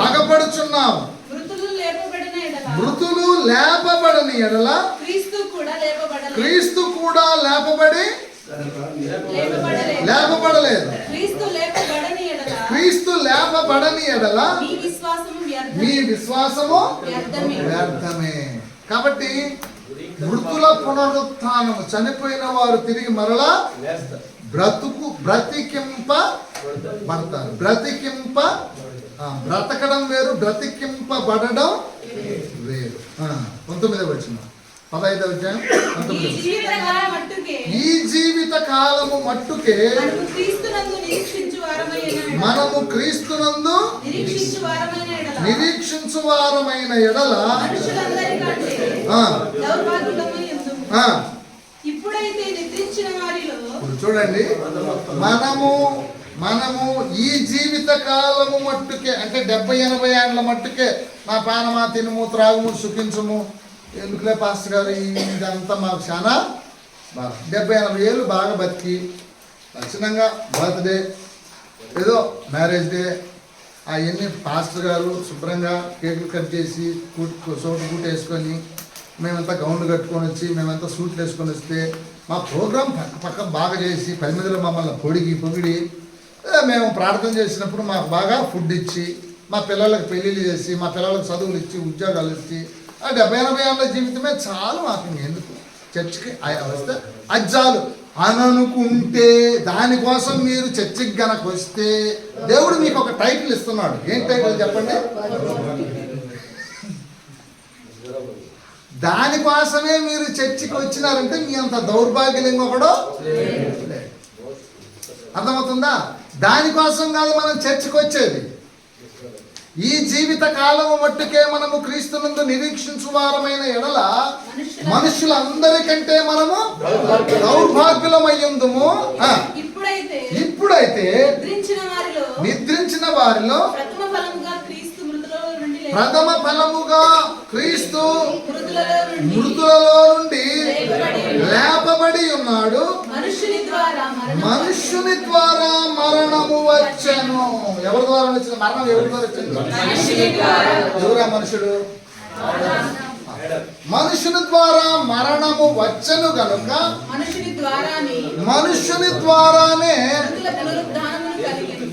అగపడుచున్నాము. మృతులు లేపబడని ఎడల క్రీస్తు కూడా లేపబడలేదు. క్రీస్తు లేపబడని ఎడల మీ విశ్వాసము వ్యర్థమే. కాబట్టి మృతుల పునరుత్థానము, చనిపోయిన వారు తిరిగి మరలా బ్రతికింపబడతారు. బ్రతకడం వేరు, బ్రతికింపబడడం వేరు. 19వ వచనం 15వ అధ్యాయం 19. ఈ జీవిత కాలము మట్టుకే మనము క్రీస్తునందు నిరీక్షించు వారమైన ఎడల చూడండి, మనము ఈ జీవిత కాలము మట్టుకే, అంటే 70-80 ఏళ్ళ మట్టుకే నా పానమా తినుము త్రాగుము సుఖించుము, ఎందుకులే పాస్టర్ గారు ఇదంతా మాకు చాలా బాగా 70-80 ఏళ్ళు బాగా బతికి లక్షణంగా బర్త్డే ఏదో మ్యారేజ్ డే అవన్నీ పాస్టర్ గారు శుభ్రంగా కేకులు కట్ చేసి సోటు బూట్ వేసుకొని మేమంతా గౌన్లు కట్టుకొని వచ్చి మేమంతా సూట్లు వేసుకొని వస్తే మా ప్రోగ్రాం పక్క బాగా చేసి 10 మందిలో మమ్మల్ని పొగిడి మేము ప్రార్థన చేసినప్పుడు మాకు బాగా ఫుడ్ ఇచ్చి మా పిల్లలకు పెళ్ళిళ్ళు చేసి మా పిల్లలకు చదువులు ఇచ్చి ఉద్యోగాలు ఇచ్చి 70-80 ఏళ్ళ జీవితమే చాలు మాకు. ఎందుకు చర్చికి వస్తే అది చాలు అని అనుకుంటే, దానికోసం మీరు చర్చికి గనక వస్తే దేవుడు మీకు ఒక టైటిల్ ఇస్తున్నాడు. ఏం టైటిల్ చెప్పండి? దానికోసమే మీరు చర్చికి వచ్చినారంటే మీ అంత దౌర్భాగ్యం ఇంకొకడు. అర్థమవుతుందా? దానికోసం కాదు మనం చర్చికి వచ్చేది. ఈ జీవిత కాలము మట్టుకే మనము క్రీస్తునందు నిరీక్షించు వారమైన ఎడల మనుషులందరికంటే మనము దౌర్భాగ్యులమయ్యుందుము. ఇప్పుడైతే నిద్రించిన వారిలో ప్రథమ ఫలముగా క్రీస్తు మృతులలో నుండి లేపబడి ఉన్నాడు. మనుష్యుని ద్వారా మరణము వచ్చెను. ఎవరి ద్వారా వచ్చింది మరణం? ఎవరి ద్వారా వచ్చింది? ఎవరా మనుషుడు? మనుషుని ద్వారా మరణము వచ్చెను గనుక మనుషుని ద్వారానే.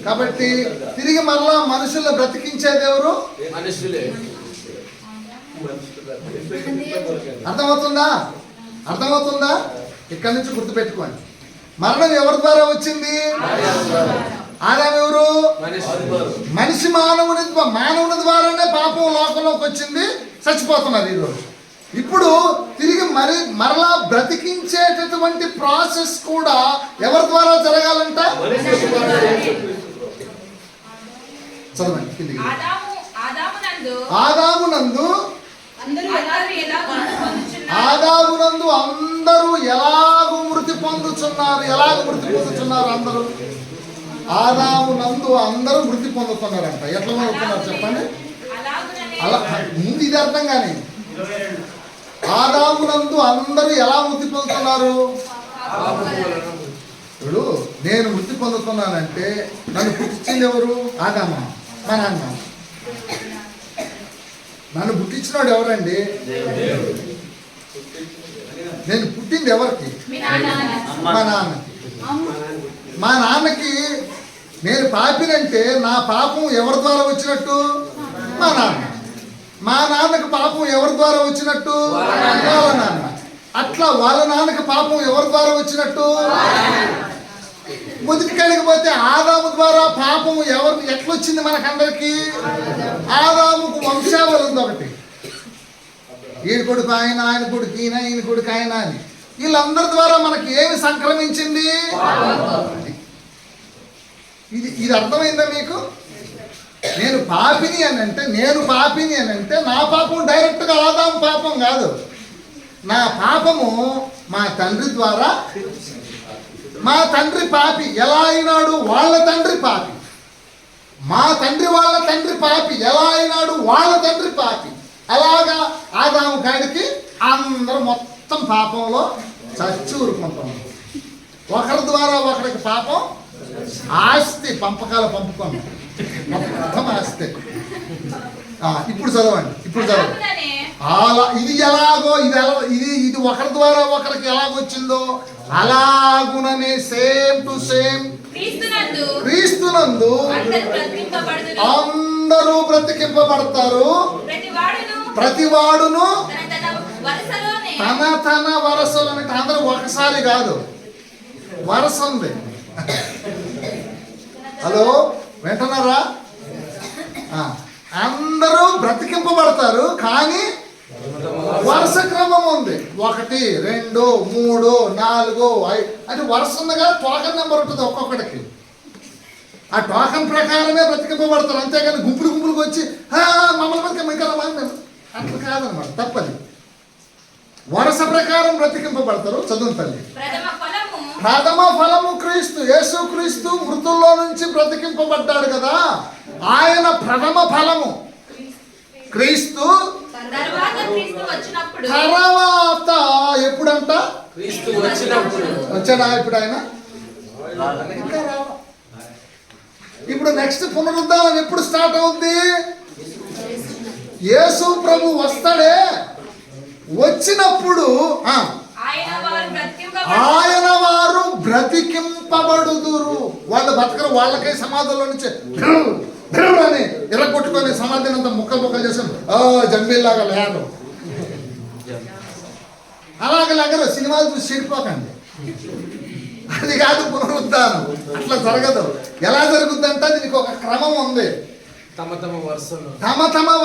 కాబట్టి తిరిగి మరలా మనుషులను బ్రతికించేది ఎవరు? అర్థమవుతుందా? ఇక్కడి నుంచి గుర్తుపెట్టుకోండి. మరణం ఎవరి ద్వారా వచ్చింది? ఆదాము ఎవరు? మనిషి. మానవుని ద్వారానే పాపం లోకంలోకి వచ్చింది, చచ్చిపోతున్నారు ఈరోజు. ఇప్పుడు తిరిగి మరలా బ్రతికించేటటువంటి ప్రాసెస్ కూడా ఎవరి ద్వారా జరగాలంట? చదవండి. ఆదామునందు అందరూ ఎలాగూ మృతి పొందుతున్నారు. అందరూ ఆదామునందు అందరూ మృతి పొందుతున్నారంట. ఎట్లా పొందుతున్నారు చెప్పండి? అలా ముందు ఇది అర్థం కానీ, ఆదామునందు అందరూ ఎలా మృతి పొందుతున్నారు? ఇప్పుడు నేను మృతి పొందుతున్నానంటే నన్ను పుట్టించింది ఎవరు? ఆదామా? మా నాన్న. నన్ను పుట్టించినాడు ఎవరండి? నేను పుట్టింది ఎవరికి? మా నాన్నకి. మా నాన్నకి నేను పాపినంటే నా పాపం ఎవరి ద్వారా వచ్చినట్టు? మా నాన్న. మా నాన్నకు పాపం ఎవరి ద్వారా వచ్చినట్టు? వాళ్ళ నాన్న. అట్లా వాళ్ళ నాన్నకు పాపం ఎవరి ద్వారా వచ్చినట్టు? మొదటి కడిగిపోతే ఆదాము ద్వారా పాపం ఎట్లొచ్చింది మనకందరికి? ఆదాముకు వంశావళి ఉంది ఒకటి. ఈయన కొడుకు ఆయన, ఆయన కొడుకు ఈయన, ఈయన కొడుకు ఆయన అని వీళ్ళందరి ద్వారా మనకి ఏమి సంక్రమించింది? ఇది అర్థమైందా మీకు? నేను పాపిని అని అంటే నా పాపం డైరెక్ట్గా ఆదాము పాపం కాదు. నా పాపము మా తండ్రి ద్వారా. మా తండ్రి పాపి ఎలా అయినాడు? వాళ్ళ తండ్రి పాపి. మా తండ్రి వాళ్ళ తండ్రి పాపి ఎలా అయినాడు? వాళ్ళ తండ్రి పాపి. అలాగా ఆదాము కాడికి అందరూ మొత్తం పాపంలో చచ్చి ఊరుకుంటాం. ఒకరి ద్వారా ఒకరికి పాపం. ఆస్తి పంపకాలు పంపుకున్నాం మొత్తం ఆస్తి. ఇప్పుడు చదవండి. అలా ఇది ఎలాగో ఇది ఒకరి ద్వారా ఒకరికి ఎలాగొచ్చిందో అలాగుననే సేమ్ టు సేమ్ క్రీస్తునందు అందరూ బ్రతికింపబడతారు. ప్రతివాడును తన వరసలో. అందరూ ఒకసారి కాదు, వరస ఉంది. హలో, వింటున్నారా? అందరూ బ్రతికింపబడతారు, కానీ వరుస క్రమం ఉంది. 1 2 3 4 5 అంటే వరుస ఉంది కదా. టోకన్ నెంబర్ ఉంటుంది ఒక్కొక్కడికి. ఆ టోకన్ ప్రకారమే బ్రతికింపబడతారు. అంతేగాని గుంపులుకి వచ్చి మమ్మల్ని ఇంకా అట్లా కాదనమాట. తప్పది. వరుస ప్రకారం బ్రతికింపబడతారు. చదువు తల్లి. ప్రథమ ఫలము క్రీస్తు. యేసు క్రీస్తు మృతుల్లో నుంచి బ్రతికింపబడ్డాడు కదా, ఆయన ప్రథమ ఫలము. క్రీస్తు తర్వాత ఎప్పుడంట? వచ్చాడా ఇప్పుడు ఆయన? ఇంకా రావా. ఇప్పుడు నెక్స్ట్ పునరుద్ధానం ఎప్పుడు స్టార్ట్ అవుద్ది? యేసు ప్రభు వస్తాడే, వచ్చినప్పుడు ఆయన వారు బ్రతికింపబడుదురు. వాళ్ళు బతకరు. వాళ్ళకే సమాధుల్లో నుంచి అని ఎరగొట్టుకొని సమాధిని అంతా ముక్కలు చేసాం జంబీల్లాగా లేరు. అలాగే లేగరు. సినిమాలు చూసి చెడిపోకండి. అది కాదు పునరుద్ధానం. అట్లా జరగదు. ఎలా జరుగుద్దంటే దీనికి ఒక క్రమం ఉంది. తమ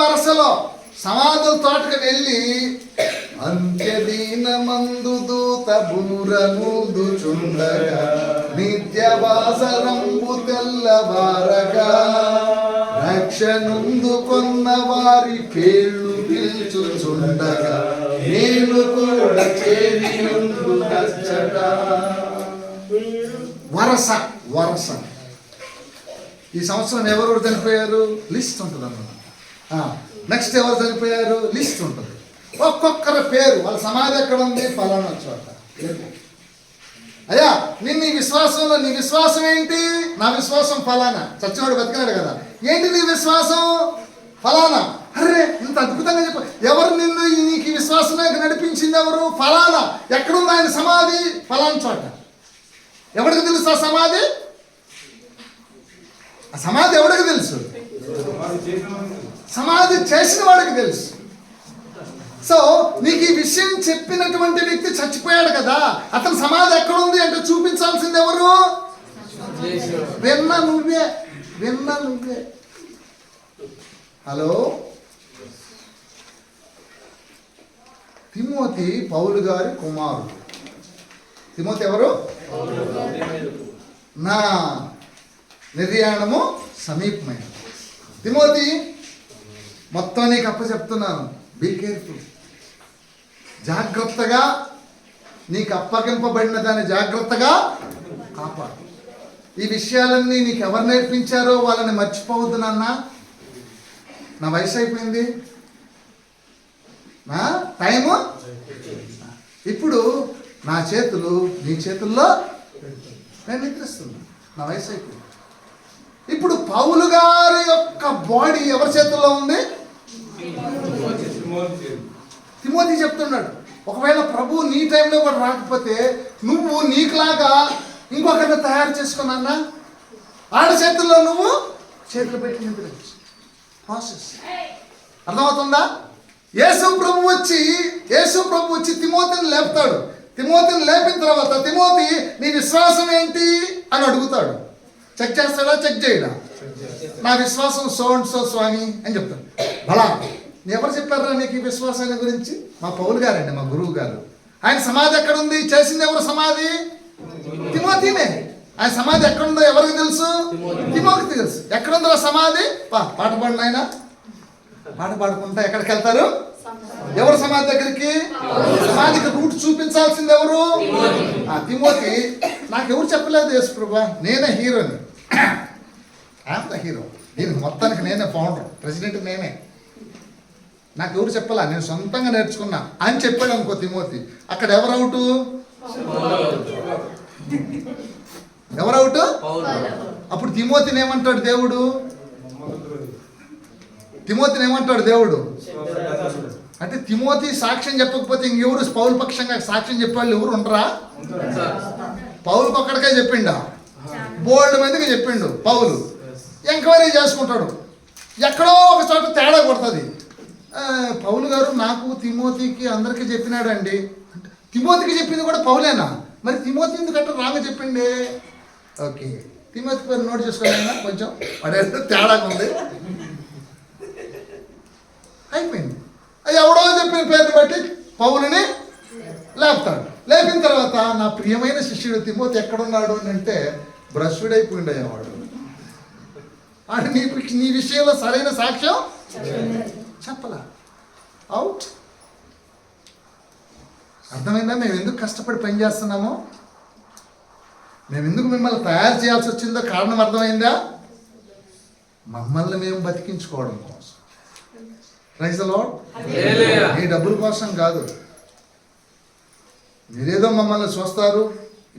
వరుసలో సమాధుల తోటకు వెళ్ళి అంత్యదీనమందు దూత బూరనూదుచుండగా నిత్యవాసరంబు తెల్లవారగా రక్షణుందు కొన్న వారి పేర్లు పిలుచుచుండగా నేను కూడా చేరియుండు నచ్చట. వరస. ఈ సంవత్సరం ఎవరెవరు చనిపోయారు లిస్ట్ ఉంటుంది అన్నమాట. నెక్స్ట్ ఎవరు చనిపోయారు లిస్ట్ ఉంటుంది. ఒక్కొక్కరి పేరు, వాళ్ళ సమాధి ఎక్కడ ఉంది, ఫలానా చోట. అయ్యా నేను నీ విశ్వాసంలో, నీ విశ్వాసం ఏంటి? నా విశ్వాసం ఫలానా. చచ్చినాడు బతికినాడు కదా. ఏంటి నీ విశ్వాసం? ఫలానా. అరే ఇంత అద్భుతంగా చెప్పు. ఎవరు నీకు విశ్వాసం నడిపించింది? ఎవరు? ఫలానా. ఎక్కడుంది ఆయన సమాధి? ఫలానా చోట. ఎవరికి తెలుసు ఆ సమాధి? ఆ సమాధి ఎవరికి తెలుసు? సమాధి చేసిన వాడికి తెలుసు. సో నీకు ఈ విషయం చెప్పినటువంటి వ్యక్తి చచ్చిపోయాడు కదా, అతని సమాధి ఎక్కడుంది అంటే చూపించాల్సింది ఎవరు? విన్న నువ్వే. హలో, తిమోతి పౌలు గారి కుమారుడు. తిమోతి ఎవరు? నా నిర్యాణము సమీపమైనది. తిమోతి మొత్తం నీకు అప్పచెప్తున్నాను. Be careful. జాగ్రత్తగా నీకు అప్పగింపబడిన దాన్ని జాగ్రత్తగా కాపాడు. ఈ విషయాలన్నీ నీకు ఎవరు నేర్పించారో వాళ్ళని మర్చిపోవద్దు నాన్న. నా వయసు అయిపోయింది, నా టైము ఇప్పుడు నా చేతులు నీ చేతుల్లో నేను నిద్రిస్తున్నా. నా వయసు అయిపోయింది. ఇప్పుడు పౌలు గారి యొక్క బాడీ ఎవరి చేతుల్లో ఉంది? తిమోతి చెప్తున్నాడు, ఒకవేళ ప్రభు నీ టైంలో కూడా రాకపోతే నువ్వు నీకులాగా ఇంకొకరిని తయారు చేసుకున్నా. ఆడ చేతుల్లో నువ్వు చేతులు పెట్టి నిద్రించు. ప్రాసెస్ అర్థమవుతుందా? యేసు ప్రభు వచ్చి తిమోతిని లేపుతాడు. తిమోతిని లేపిన తర్వాత తిమోతి నీ విశ్వాసం ఏంటి అని అడుగుతాడు. చెక్ చేస్తాడా? చెక్ చేయడా? నా విశ్వాసం సో అండ్ సో స్వామి అని చెప్తాడు. బలా ఎవరు చెప్పారా నీకు ఈ విశ్వాసాన్ని గురించి? మా పౌలు గారండి, మా గురువు గారు. ఆయన సమాధి ఎక్కడ ఉంది? చేసింది ఎవరు సమాధి? తిమోతినే. ఆయన సమాధి ఎక్కడుందో ఎవరికి తెలుసు? తిమోతికి తెలుసు. ఎక్కడుందో సమాధి? పాట పాడిన ఆయన పాట పాడుకుంటా ఎక్కడికి వెళ్తారు? ఎవరు సమాధి దగ్గరికి? సమాధికి రూట్ చూపించాల్సింది ఎవరు? తిమోతి. నాకు ఎవరు చెప్పలేదు యేసు ప్రభా, నేనే హీరోని. అంత హీరో, దీనికి మొత్తానికి నేనే ఫౌండర్, ప్రెసిడెంట్ నేనే. నాకు ఎవరు చెప్పాలా, నేను సొంతంగా నేర్చుకున్నా అని చెప్పాడు అనుకో తిమోతి. అక్కడ ఎవరు అవుట్? ఎవరు అవుట్? అప్పుడు తిమోతిని ఏమంటాడు దేవుడు? తిమోతిని ఏమంటాడు దేవుడు? అంటే తిమోతి సాక్ష్యం చెప్పకపోతే ఇంకెవరు పౌలు పక్షంగా సాక్ష్యం చెప్పేవాళ్ళు ఎవరు ఉండరా? పౌలు ఒక్కడికే చెప్పిండా? బోల్డ్ మందికి చెప్పిండు పౌలు. ఎంక్వైరీ చేసుకుంటాడు. ఎక్కడో ఒక చోట తేడా కొడుతుంది. పౌలు గారు నాకు తిమోతికి అందరికీ చెప్పినాడండి. తిమోతికి చెప్పింది కూడా పౌలేనా? మరి తిమోతి ఎందుకంటే రాంగ చెప్పిండే. ఓకే, తిమోతి పేరు నోట్ చేసుకోవాలన్నా కొంచెం వాడేదో తేడాగా ఉంది. అయిపోయింది. ఎవడో చెప్పిన పేరుని బట్టి పౌలుని లేపుతాడు. లేపిన తర్వాత నా ప్రియమైన శిష్యుడు తిమోతి ఎక్కడున్నాడు అని అంటే భ్రష్టుడైపోయిండయ్యేవాడు. అని నీ విషయంలో సరైన సాక్ష్యం చెప్పలా. అవుట్. అర్థమైందా? మేము ఎందుకు కష్టపడి పని చేస్తున్నామో, మేము ఎందుకు మిమ్మల్ని తయారు చేయాల్సి వచ్చిందో కారణం అర్థమైందా? మమ్మల్ని మేము బతికించుకోవడం కోసం. Praise the lord. ఈ డబ్బుల కోసం కాదు. మీరేదో మమ్మల్ని చూస్తారు,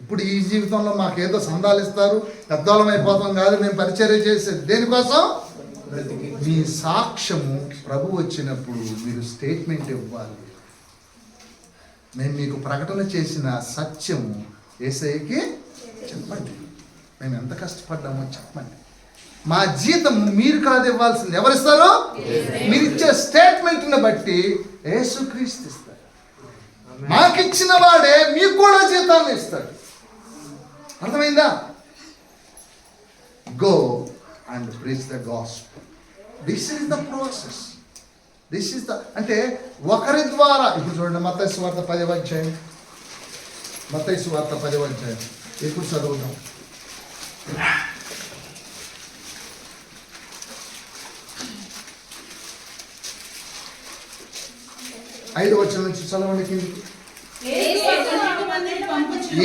ఇప్పుడు ఈ జీవితంలో మాకేదో సందాలు ఇస్తారు, పెద్దవాళ్ళం అయిపోతాం కాదు. మేము పరిచర్య చేసేది దేనికోసం? మీ సాక్ష్యము ప్రభు వచ్చినప్పుడు మీరు స్టేట్మెంట్ ఇవ్వాలి. మేము మీకు ప్రకటన చేసిన సత్యము యేసయ్యకి చెప్పండి. మేము ఎంత కష్టపడ్డామో చెప్పండి. మా జీతం మీరు కాదు ఇవ్వాల్సింది. ఎవరిస్తారు? మీరు ఇచ్చే స్టేట్మెంట్ని బట్టి యేసుక్రీస్తు ఇస్తారు. మాకిచ్చిన వాడే మీకు కూడా జీతాన్ని ఇస్తాడు. అర్థమైందా? Go and preach the gospel. This is the process. This is the అంటే ఒకరి ద్వారా. ఇప్పుడు చూడండి, మత్తయి సువార్త 10వ అధ్యాయం. మత్తయి సువార్త 10వ అధ్యాయం ఇప్పుడు చదువుతాం. 5వ వచనం నుంచి చదవండి కిందికి.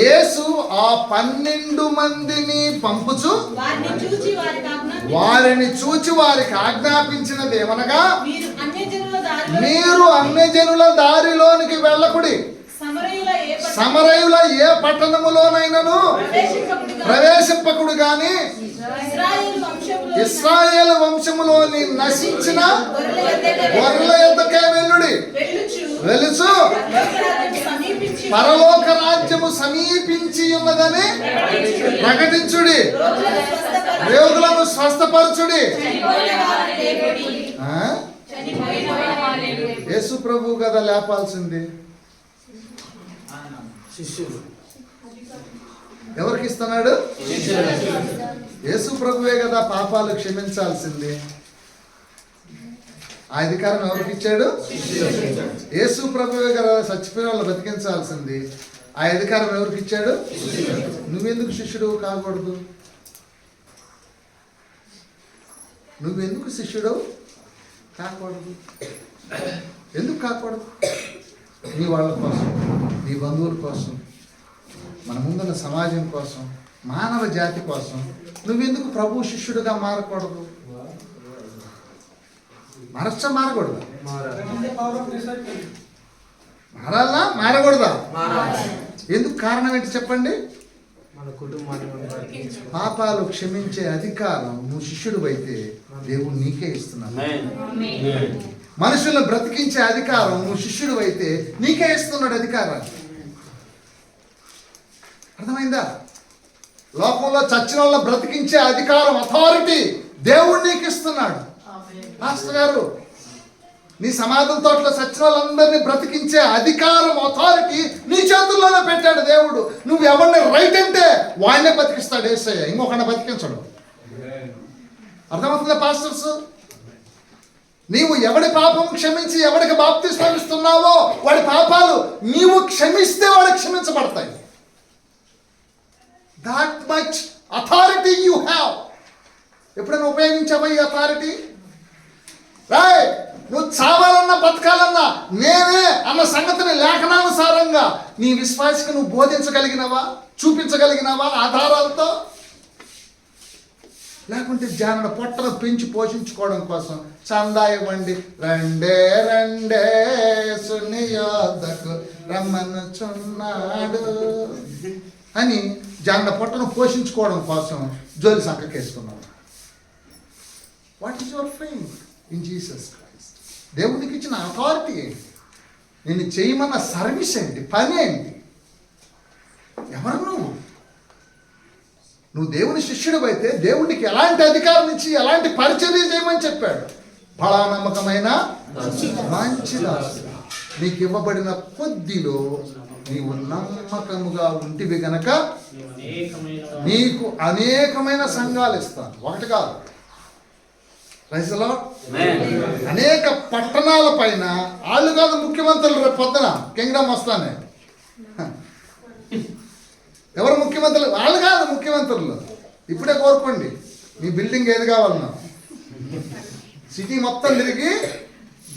యేసు ఆ 12 మందిని పంపుచు వారిని చూచి వారికి ఆజ్ఞాపించినది ఏమనగా, మీరు అన్యజనుల దారిలోనికి వెళ్ళకుడి, సమరయుల ఏ పట్టణములోనైనను ప్రవేశింపకుడు గాని ఇశ్రాయేలు వంశములోని నశించిన గొర్రెల యొద్దకే వెళ్ళుడి. వెలుచు పరలోక రాజ్యము సమీపించి ఉన్నదని ప్రకటించుడి, రోగులను స్వస్థపరచుడి. యేసు ప్రభు కదా లేపాల్సింది. శిష్యులు ఎవరికి ఇస్తున్నాడు? యేసు ప్రభువే కదా పాపాలు క్షమించాల్సింది. ఆ అధికారం ఎవరికి ఇచ్చాడు? యేసు ప్రభువే కదా చచ్చిపోయిన వాళ్ళు బతికించాల్సింది. ఆ అధికారం ఎవరికి ఇచ్చాడు? నువ్వెందుకు శిష్యుడు కాకూడదు? నువ్వెందుకు శిష్యుడు కాకూడదు? ఎందుకు కాకూడదు? నీ వాళ్ళ కోసం, నీ బంధువుల కోసం, మన ముందున్న సమాజం కోసం, మానవ జాతి కోసం నువ్వెందుకు ప్రభు శిష్యుడిగా మారకూడదు? మారచ్చా? మారకూడదా? మారాలా? మారకూడదా? ఎందుకు? కారణం ఏంటి చెప్పండి? పాపాలు క్షమించే అధికారం నువ్వు శిష్యుడు అయితే దేవుడు నీకే ఇస్తున్నాడు. మనుషులను బ్రతికించే అధికారం నువ్వు శిష్యుడు అయితే నీకే ఇస్తున్నాడు అధికారాన్ని. అర్థమైందా? లోకంలో చచ్చిన వాళ్ళని బ్రతికించే అధికారం, అథారిటీ దేవుడు నీకు ఇస్తున్నాడు. మాస్టర్ గారు, నీ సమాధుల తోటలో చచ్చిన వాళ్ళందరినీ బ్రతికించే అధికారం, అథారిటీ నీ చేతుల్లోనే పెట్టాడు దేవుడు. నువ్వు ఎవరిని రైట్ అంటే వాడినే బతికిస్తాడు యేసయ్య, ఇంకొకరిని బతికించడు. అర్థమవుతుందా పాస్టర్స్? నీవు ఎవడి పాపం క్షమించి ఎవడికి బాప్తిస్మం ఇస్తున్నావో వాడి పాపాలు నీవు క్షమిస్తే వాడికి క్షమించబడతాయి. That much authority you have. ఎప్పుడైనా ఉపయోగించావా ఈ అథారిటీ? రాయ్, నువ్వు చావాలన్నా బతకాలన్నా నేనే అన్న సంగతిని లేఖనానుసారంగా నీ విశ్వాసకి నువ్వు బోధించగలిగినవా, చూపించగలిగినవా ఆధారాలతో? లేకుంటే జానడ పొట్టను పెంచి పోషించుకోవడం కోసం చందా ఇవ్వండి, రెండే రెండే సుని యొద్దకు రమ్మనుచున్నాడు అని జానడ పొట్టను పోషించుకోవడం కోసం జోలి సంకకేసుకున్నాడు. What is your faith in Jesus Christ? దేవునికి ఇచ్చిన అథారిటీ ఏంటి? నేను చేయమన్న సర్వీస్ ఏంటి? పని ఏంటి? ఎవరు నువ్వు దేవుని శిష్యుడు అయితే దేవునికి ఎలాంటి అధికారం ఇచ్చి ఎలాంటి పరిచర్య చేయమని చెప్పాడు? బలా నమ్మకమైన మంచి దాసుడా, నీకు ఇవ్వబడిన కొద్దిలో నీవు నమ్మకముగా ఉంటివి గనక నీకు అనేకమైన సంఘాలు ఇస్తాను. ఒకటి కాదు, రైతులో అనేక పట్టణాల పైన వాళ్ళు కాదు ముఖ్యమంత్రులు. రేపు పొద్దున కింగ్డమ్ వస్తానే. ఎవరు ముఖ్యమంత్రులు? వాళ్ళు కాదు ముఖ్యమంత్రులు. ఇప్పుడే కోరుకోండి మీ బిల్డింగ్ ఏది కావాలన్నా. సిటీ మొత్తం తిరిగి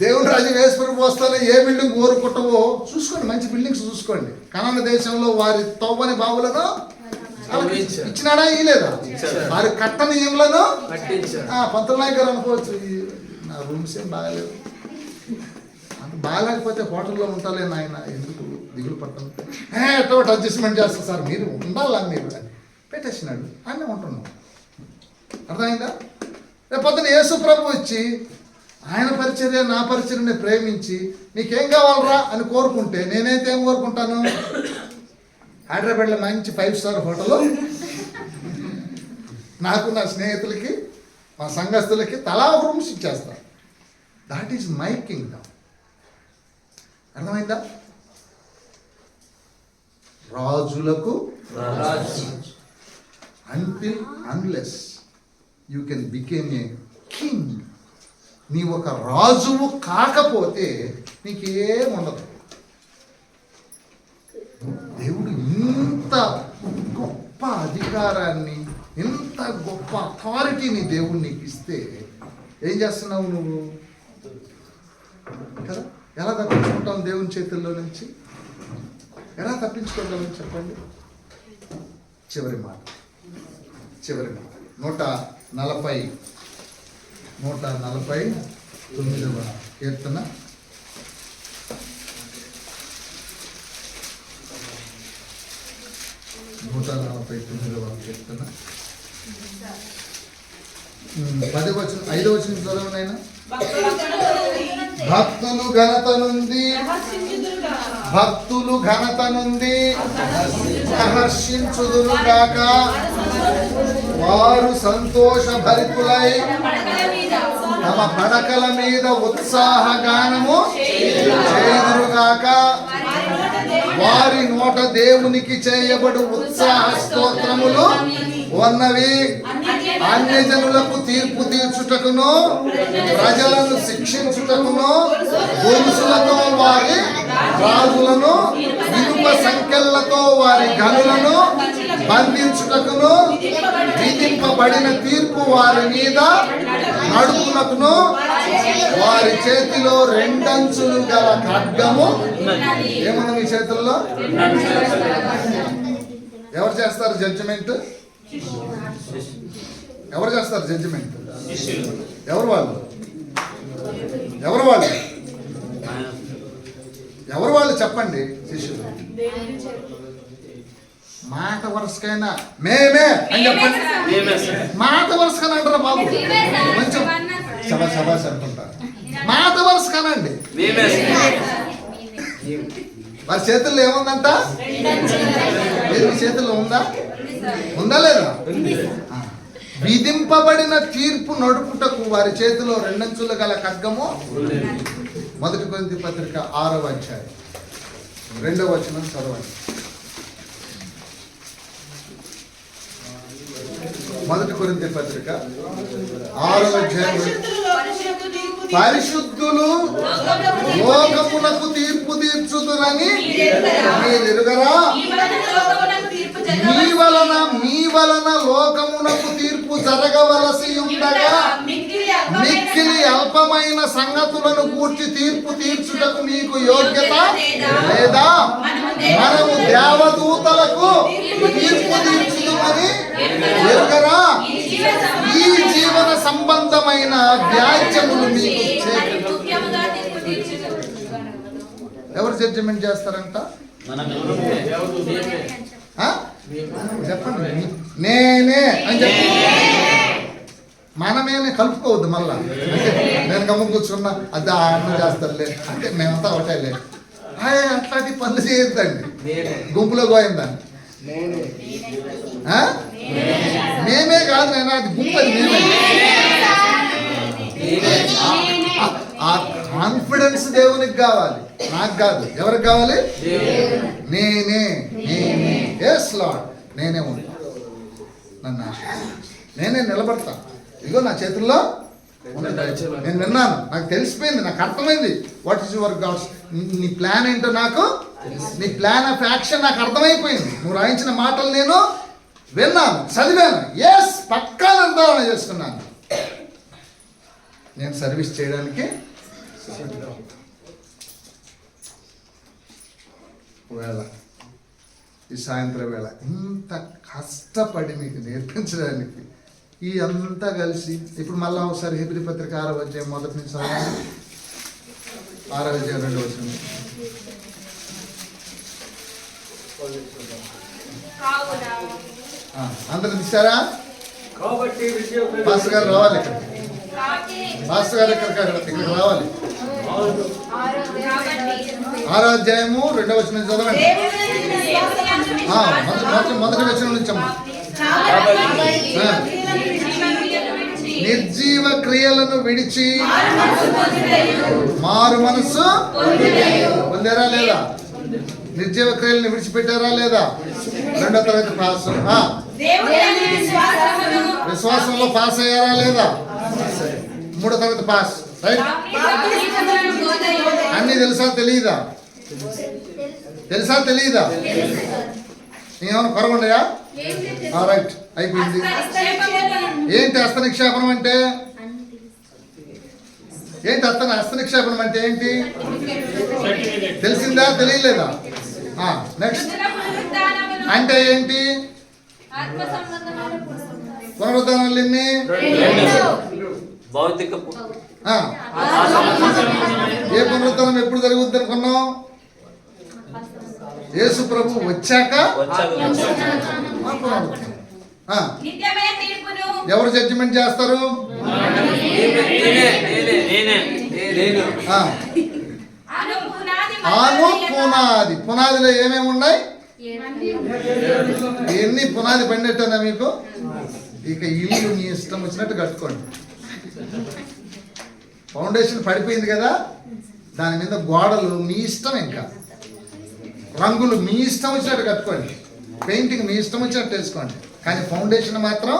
దేవుని రాజ్యం వేసుకుని పోస్తానే ఏ బిల్డింగ్ కోరుకుంటావో చూసుకోండి. మంచి బిల్డింగ్స్ చూసుకోండి. కనాన దేశంలో వారి తవ్వని బావులను ఇచ్చినాడా? ఇయ్యలేదా? వారి కట్టని ఇళ్లను పంతుల నాయక్ గారు అనుకోవచ్చు, నా రూమ్స్ ఏం బాగాలేవు, అంత బాగాలేకపోతే హోటల్లో ఉంటాలే నాయన, ఎందుకు దిగులు పట్టడం, ఎట్టో అడ్జస్ట్మెంట్ చేస్తారు సార్, మీరు ఉండాలా మీరు అని పెట్టేసినాడు. అన్నీ ఉంటున్నాం. అర్థమైందా? రేపు పొద్దున యేసు ప్రభు వచ్చి ఆయన పరిచర్య నా పరిచర్యని ప్రేమించి నీకేం కావాలరా అని కోరుకుంటే నేనైతే ఏం కోరుకుంటాను? హైదరాబాద్లో మంచి 5 స్టార్ హోటల్ నాకు నా స్నేహితులకి మా సంఘస్థులకి తలా ఒక రూమ్స్ ఇచ్చేస్తాను. That is my Kingdom. అర్థమైందా? రాజులకు until unless you can become a king, నీ ఒక రాజువు కాకపోతే నీకేం ఉండదు. దేవుడు ఇంత గొప్ప అధికారాన్ని, ఇంత గొప్ప అథారిటీని దేవుడు నీకు ఇస్తే ఏం చేస్తున్నావు నువ్వు? కదా, ఎలా తప్పించుకుంటాం దేవుని చేతుల్లో నుంచి? ఎలా తప్పించుకోగలం చెప్పండి? చివరి మాట 149వ కీర్తన 149వ కీర్తన 5వ వచనం చదవనైనా. భక్తులు ఘనత నుండి హర్షించుదురుగాక, వారు సంతోష భరితులై తమ పడకల మీద ఉత్సాహ గానము చేయుదురుగాక. వారి నోట దేవునికి చేయబడు ఉత్సాహ స్తోత్రములు ఉన్నవి. అన్యజనులకు తీర్పు తీర్చుటకును ప్రజలను శిక్షించుటకును గొలుసులతో వారి రాజులను ఇనుప సంకెళ్లతో వారి గనులను బంధించుటకును విధింపబడిన తీర్పు వారి మీద నడుపునకును వారి చేతిలో 2 అంచులు గల ఖడ్గము. ఏమన్నా మీ చేతుల్లో? ఎవరు చేస్తారు జడ్జిమెంట్? ఎవరు చేస్తారు జడ్జిమెంట్? ఎవరు వాళ్ళు? చెప్పండి శిష్యులు. మాట వరుసకైనా మేమే అని చెప్పండి. మాట వరుసకని అంటారా బాబు? కొంచెం శబాష్ అంటుంటారు. మాట వరుసకనండి. వారి చేతుల్లో ఏముందంట? మీ చేతుల్లో ఉందా? ఉందా లేదా? విధింపబడిన తీర్పు నడుపుటకు వారి చేతిలో రెండంచులు గల ఖడ్గము. 1 కొరింథీ పత్రిక 6వ అధ్యాయం 2వ వచనం చదవండి. 1 కొరింథీ పత్రిక 6వ అధ్యాయం. పరిశుద్ధులు లోకమునకు తీర్పు తీర్చుదురని మీరు ఎరుగరా? మీ వలన లోకమునకు తీర్పు జరగవలసి ఉండగా మిక్కిలి అల్పమైన సంగతులను కూర్చి తీర్పు తీర్చుటకు మీకు యోగ్యత లేదా? మనము దేవదూతలకు తీర్పు తీర్చుదుమని ఎరుగరా? ఈ జీవన సంబంధమైన వ్యాజ్యములు మీకు ఎవరు జడ్జిమెంట్ చేస్తారంట? చెప్పండి. నేనే అని చెప్పి మనమేనే కలుపుకోవద్దు. మళ్ళా అంటే నేను గమ్ము కూర్చున్నా అది అన్న చేస్తారులే అంటే మేమంతా ఒకటేలే. అట్లాంటి పనులు చేయొద్దండి. గుంపులో పోయిందండి. మేమే కాదు, నేను అది గుంపు, అది మేమే. ఆ కాన్ఫిడెన్స్ దేవునికి కావాలి, నాకు కాదు. ఎవరికి కావాలి? నేనే ఎస్ లార్డ్, నేనే ఉంటా, నన్ను నేనే నిలబడతా. ఇదిగో నా చేతుల్లో నేను విన్నాను, నాకు తెలిసిపోయింది, నాకు అర్థమైంది. వాట్ ఈస్ యువర్ గాడ్స్, నీ ప్లాన్ ఏంటో నాకు, నీ ప్లాన్ ఆఫ్ యాక్షన్ నాకు అర్థమైపోయింది. నువ్వు రాయించిన మాటలు నేను విన్నాను, చదివాను. ఎస్, పక్కా నిర్ధారణ చేసుకున్నాను. నేను సర్వీస్ చేయడానికి వేళ, ఈ సాయంత్రం వేళ ఇంత కష్టపడి మీకు నేర్పించడానికి ఈ అంతా కలిసి ఇప్పుడు మళ్ళా ఒకసారి హెబ్రీ పత్రిక 6వ అధ్యాయం మొదటి నుంచి 6వ అధ్యాయం 2వ వచనం. అందరూ తీసారా? పాస్టర్ గారు రావాలి, ఇక్కడ పాస్టర్ గారు ఇక్కడికి రావాలి. 6వ అధ్యాయము 2వ వచనం చదవండి. మొదటి వచనం నుంచి అమ్మా. నిర్జీవ క్రియలను విడిచి మారు మనస్సు పొందారా లేదా? నిర్జీవ క్రియలను విడిచిపెట్టారా లేదా? 2వ తరగతి పాస్, విశ్వాసంలో పాస్ అయ్యారా లేదా? 3వ తరగతి పాస్, రైట్. అన్నీ తెలుసా తెలీదా? తెలుసా తెలీదా? ఏమైనా కొరగుండయా? రైట్, అయిపోయింది. ఏంటి హస్త నిక్షేపణం అంటే? ఏంటి హస్త నిక్షేపణం అంటే ఏంటి? తెలిసిందా తెలియలేదా? నెక్స్ట్ అంటే ఏంటి? పునరుద్ధానాలు ఎన్ని? ఏ పునరుద్ధానం ఎప్పుడు జరుగుద్ది అనుకున్నాం? యేసు ప్రభు వచ్చాక. ఎవరు జడ్జిమెంట్ చేస్తారు? పునాది. పునాదిలో ఏమేమి ఉన్నాయి? ఎన్ని పునాది పండేట్టా మీకు? ఇక ఇల్లు మీ ఇష్టం వచ్చినట్టు కట్టుకోండి. ఫౌండేషన్ పడిపోయింది కదా, దాని మీద గోడలు మీ ఇష్టం, ఇంకా రంగులు మీ ఇష్టం వచ్చినట్టు కట్టుకోండి, పెయింటింగ్ మీ ఇష్టం వచ్చినట్టు వేసుకోండి, కానీ ఫౌండేషన్ మాత్రం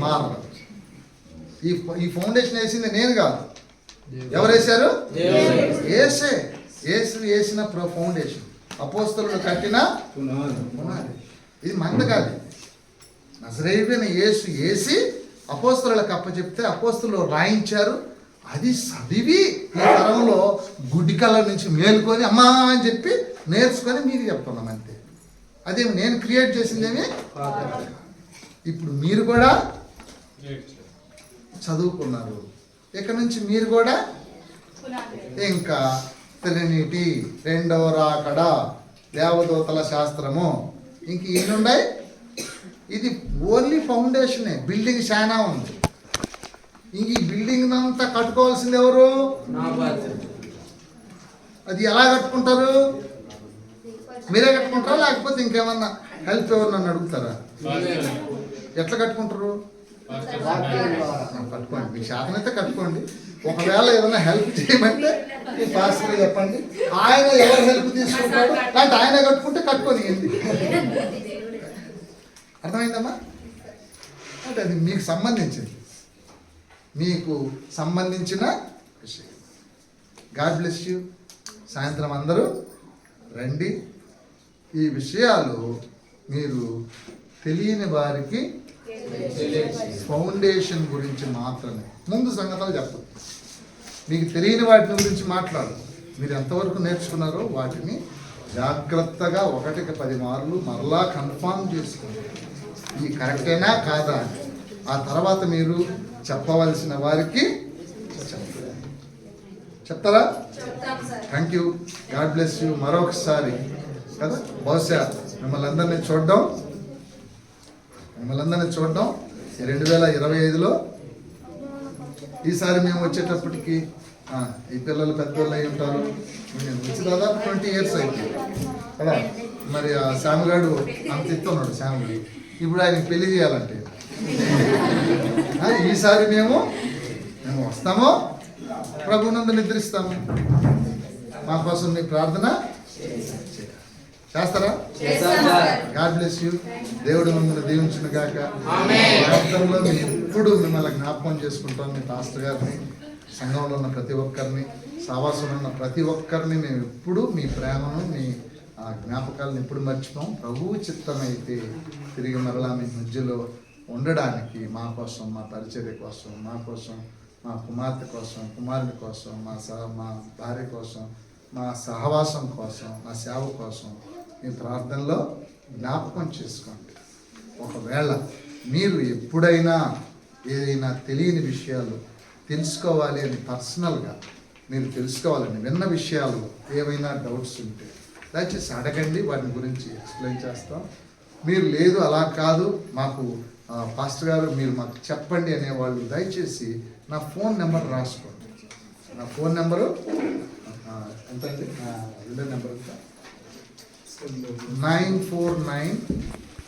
మారదు. ఈ ఫౌండేషన్ వేసింది నేను కాదు. ఎవరు వేశారు? యేసు వేసిన ఫౌండేషన్, అపోస్తలులు కట్టిన పునాది. ఇది మంది కాదు. నజరేయుడైన యేసు వేసి అపోస్తలులకు అప్పచెప్తే అపోస్తలు రాయించారు. అది చదివి ఈ తరంలో గుడ్డి కళ్ళ నుంచి మేలుకొని అమ్మా అని చెప్పి నేర్చుకొని మీకు చెప్తున్నాం అంతే. అదేమి నేను క్రియేట్ చేసిందేమి. ఇప్పుడు మీరు కూడా చదువుకున్నారు, ఇక నుంచి మీరు కూడా ఇంకా ట్రినిటీ, రెండవ రాకడ, దేవదూతల శాస్త్రము, ఇంక ఈయనుండాయి. ఇది ఓన్లీ ఫౌండేషనే, బిల్డింగ్ చాలా ఉంది. ఇంక ఈ బిల్డింగ్ అంతా కట్టుకోవాల్సింది ఎవరు? అది ఎలా కట్టుకుంటారు? మీరే కట్టుకుంటారా లేకపోతే ఇంకేమన్నా హెల్ప్ ఎవరు నన్ను అడుగుతారా? ఎట్లా కట్టుకుంటారు? కట్టుకోండి, మీ శాతనైతే కట్టుకోండి. ఒకవేళ ఏదైనా హెల్ప్ చేయమంటే మీ పాస్టర్ చెప్పండి, ఆయన ఎవరు హెల్ప్ తీసుకుంటాడు అంటే ఆయన కట్టుకుంటే కట్టుకొని. అర్థమైందమ్మా? అంటే అది మీకు సంబంధించింది, మీకు సంబంధించిన విషయం. God bless you. సాయంత్రం అందరూ రండి. ఈ విషయాలు మీరు తెలియని వారికి ఫౌండేషన్ గురించి మాత్రమే, ముందు సంగతులు చెప్పదు. మీకు తెలియని వాటి గురించి మాట్లాడు. మీరు ఎంతవరకు నేర్చుకున్నారో వాటిని జాగ్రత్తగా 1కి 10 మార్లు మరలా కన్ఫామ్ చేసుకోండి, ఈ కరెక్టేనా కాదా అని. ఆ తర్వాత మీరు చెప్పవలసిన వారికి చెప్తారా? Thank you. God bless you. మరొకసారి కదా, బహుశా మిమ్మల్ని అందరినీ చూడడం 2025లో ఈసారి మేము వచ్చేటప్పటికి ఈ పిల్లలు పెద్దోళ్ళు అయి ఉంటారు. మేము వచ్చి దాదాపు 20 years అయిపోయింది కదా. మరి ఆ శ్యామగాడు అంత ఇస్తున్నాడు. శ్యామగాడు ఇప్పుడు ఆయనకి పెళ్లి చేయాలంటే ఈసారి మేము వస్తాము, ప్రభునందు నిద్రిస్తాము. మా కోసం మీ ప్రార్థన చేస్తారా? God bless you. దేవుడు మిమ్మల్ని దీవించును గాక. ప్రార్థనలో మేము ఎప్పుడు మిమ్మల్ని జ్ఞాపకం చేసుకుంటాం. మీ పాస్టర్ గారిని, సంఘంలో ఉన్న ప్రతి ఒక్కరిని, సావాసంలో ఉన్న ప్రతి ఒక్కరిని మేము ఎప్పుడు మీ ప్రేమను, మీ జ్ఞాపకాలను ఎప్పుడు మర్చిపోం. ప్రభువు చిత్తమైతే తిరిగి మరలా మీ మధ్యలో ఉండడానికి, మా కోసం, మా పరిచర్య కోసం, మా కోసం, మా కుమార్తె కోసం, కుమారుడి కోసం, మా భార్య కోసం, మా సహవాసం కోసం, మా సేవ కోసం మీ ప్రార్థనలో జ్ఞాపకం చేసుకోండి. ఒకవేళ మీరు ఎప్పుడైనా ఏదైనా తెలియని విషయాలు తెలుసుకోవాలి అని పర్సనల్గా మీరు తెలుసుకోవాలని విన్న విషయాలు ఏవైనా డౌట్స్ ఉంటే దయచేసి అడగండి, వాటి గురించి ఎక్స్ప్లెయిన్ చేస్తాం. మీరు లేదు అలా కాదు మాకు పాస్టర్ గారు మీరు మాకు చెప్పండి అనేవాళ్ళు దయచేసి నా ఫోన్ నెంబర్ రాసుకోండి. నా ఫోన్ నెంబరు ఎంత అండి? రెండో నెంబర్ ఎంత? 949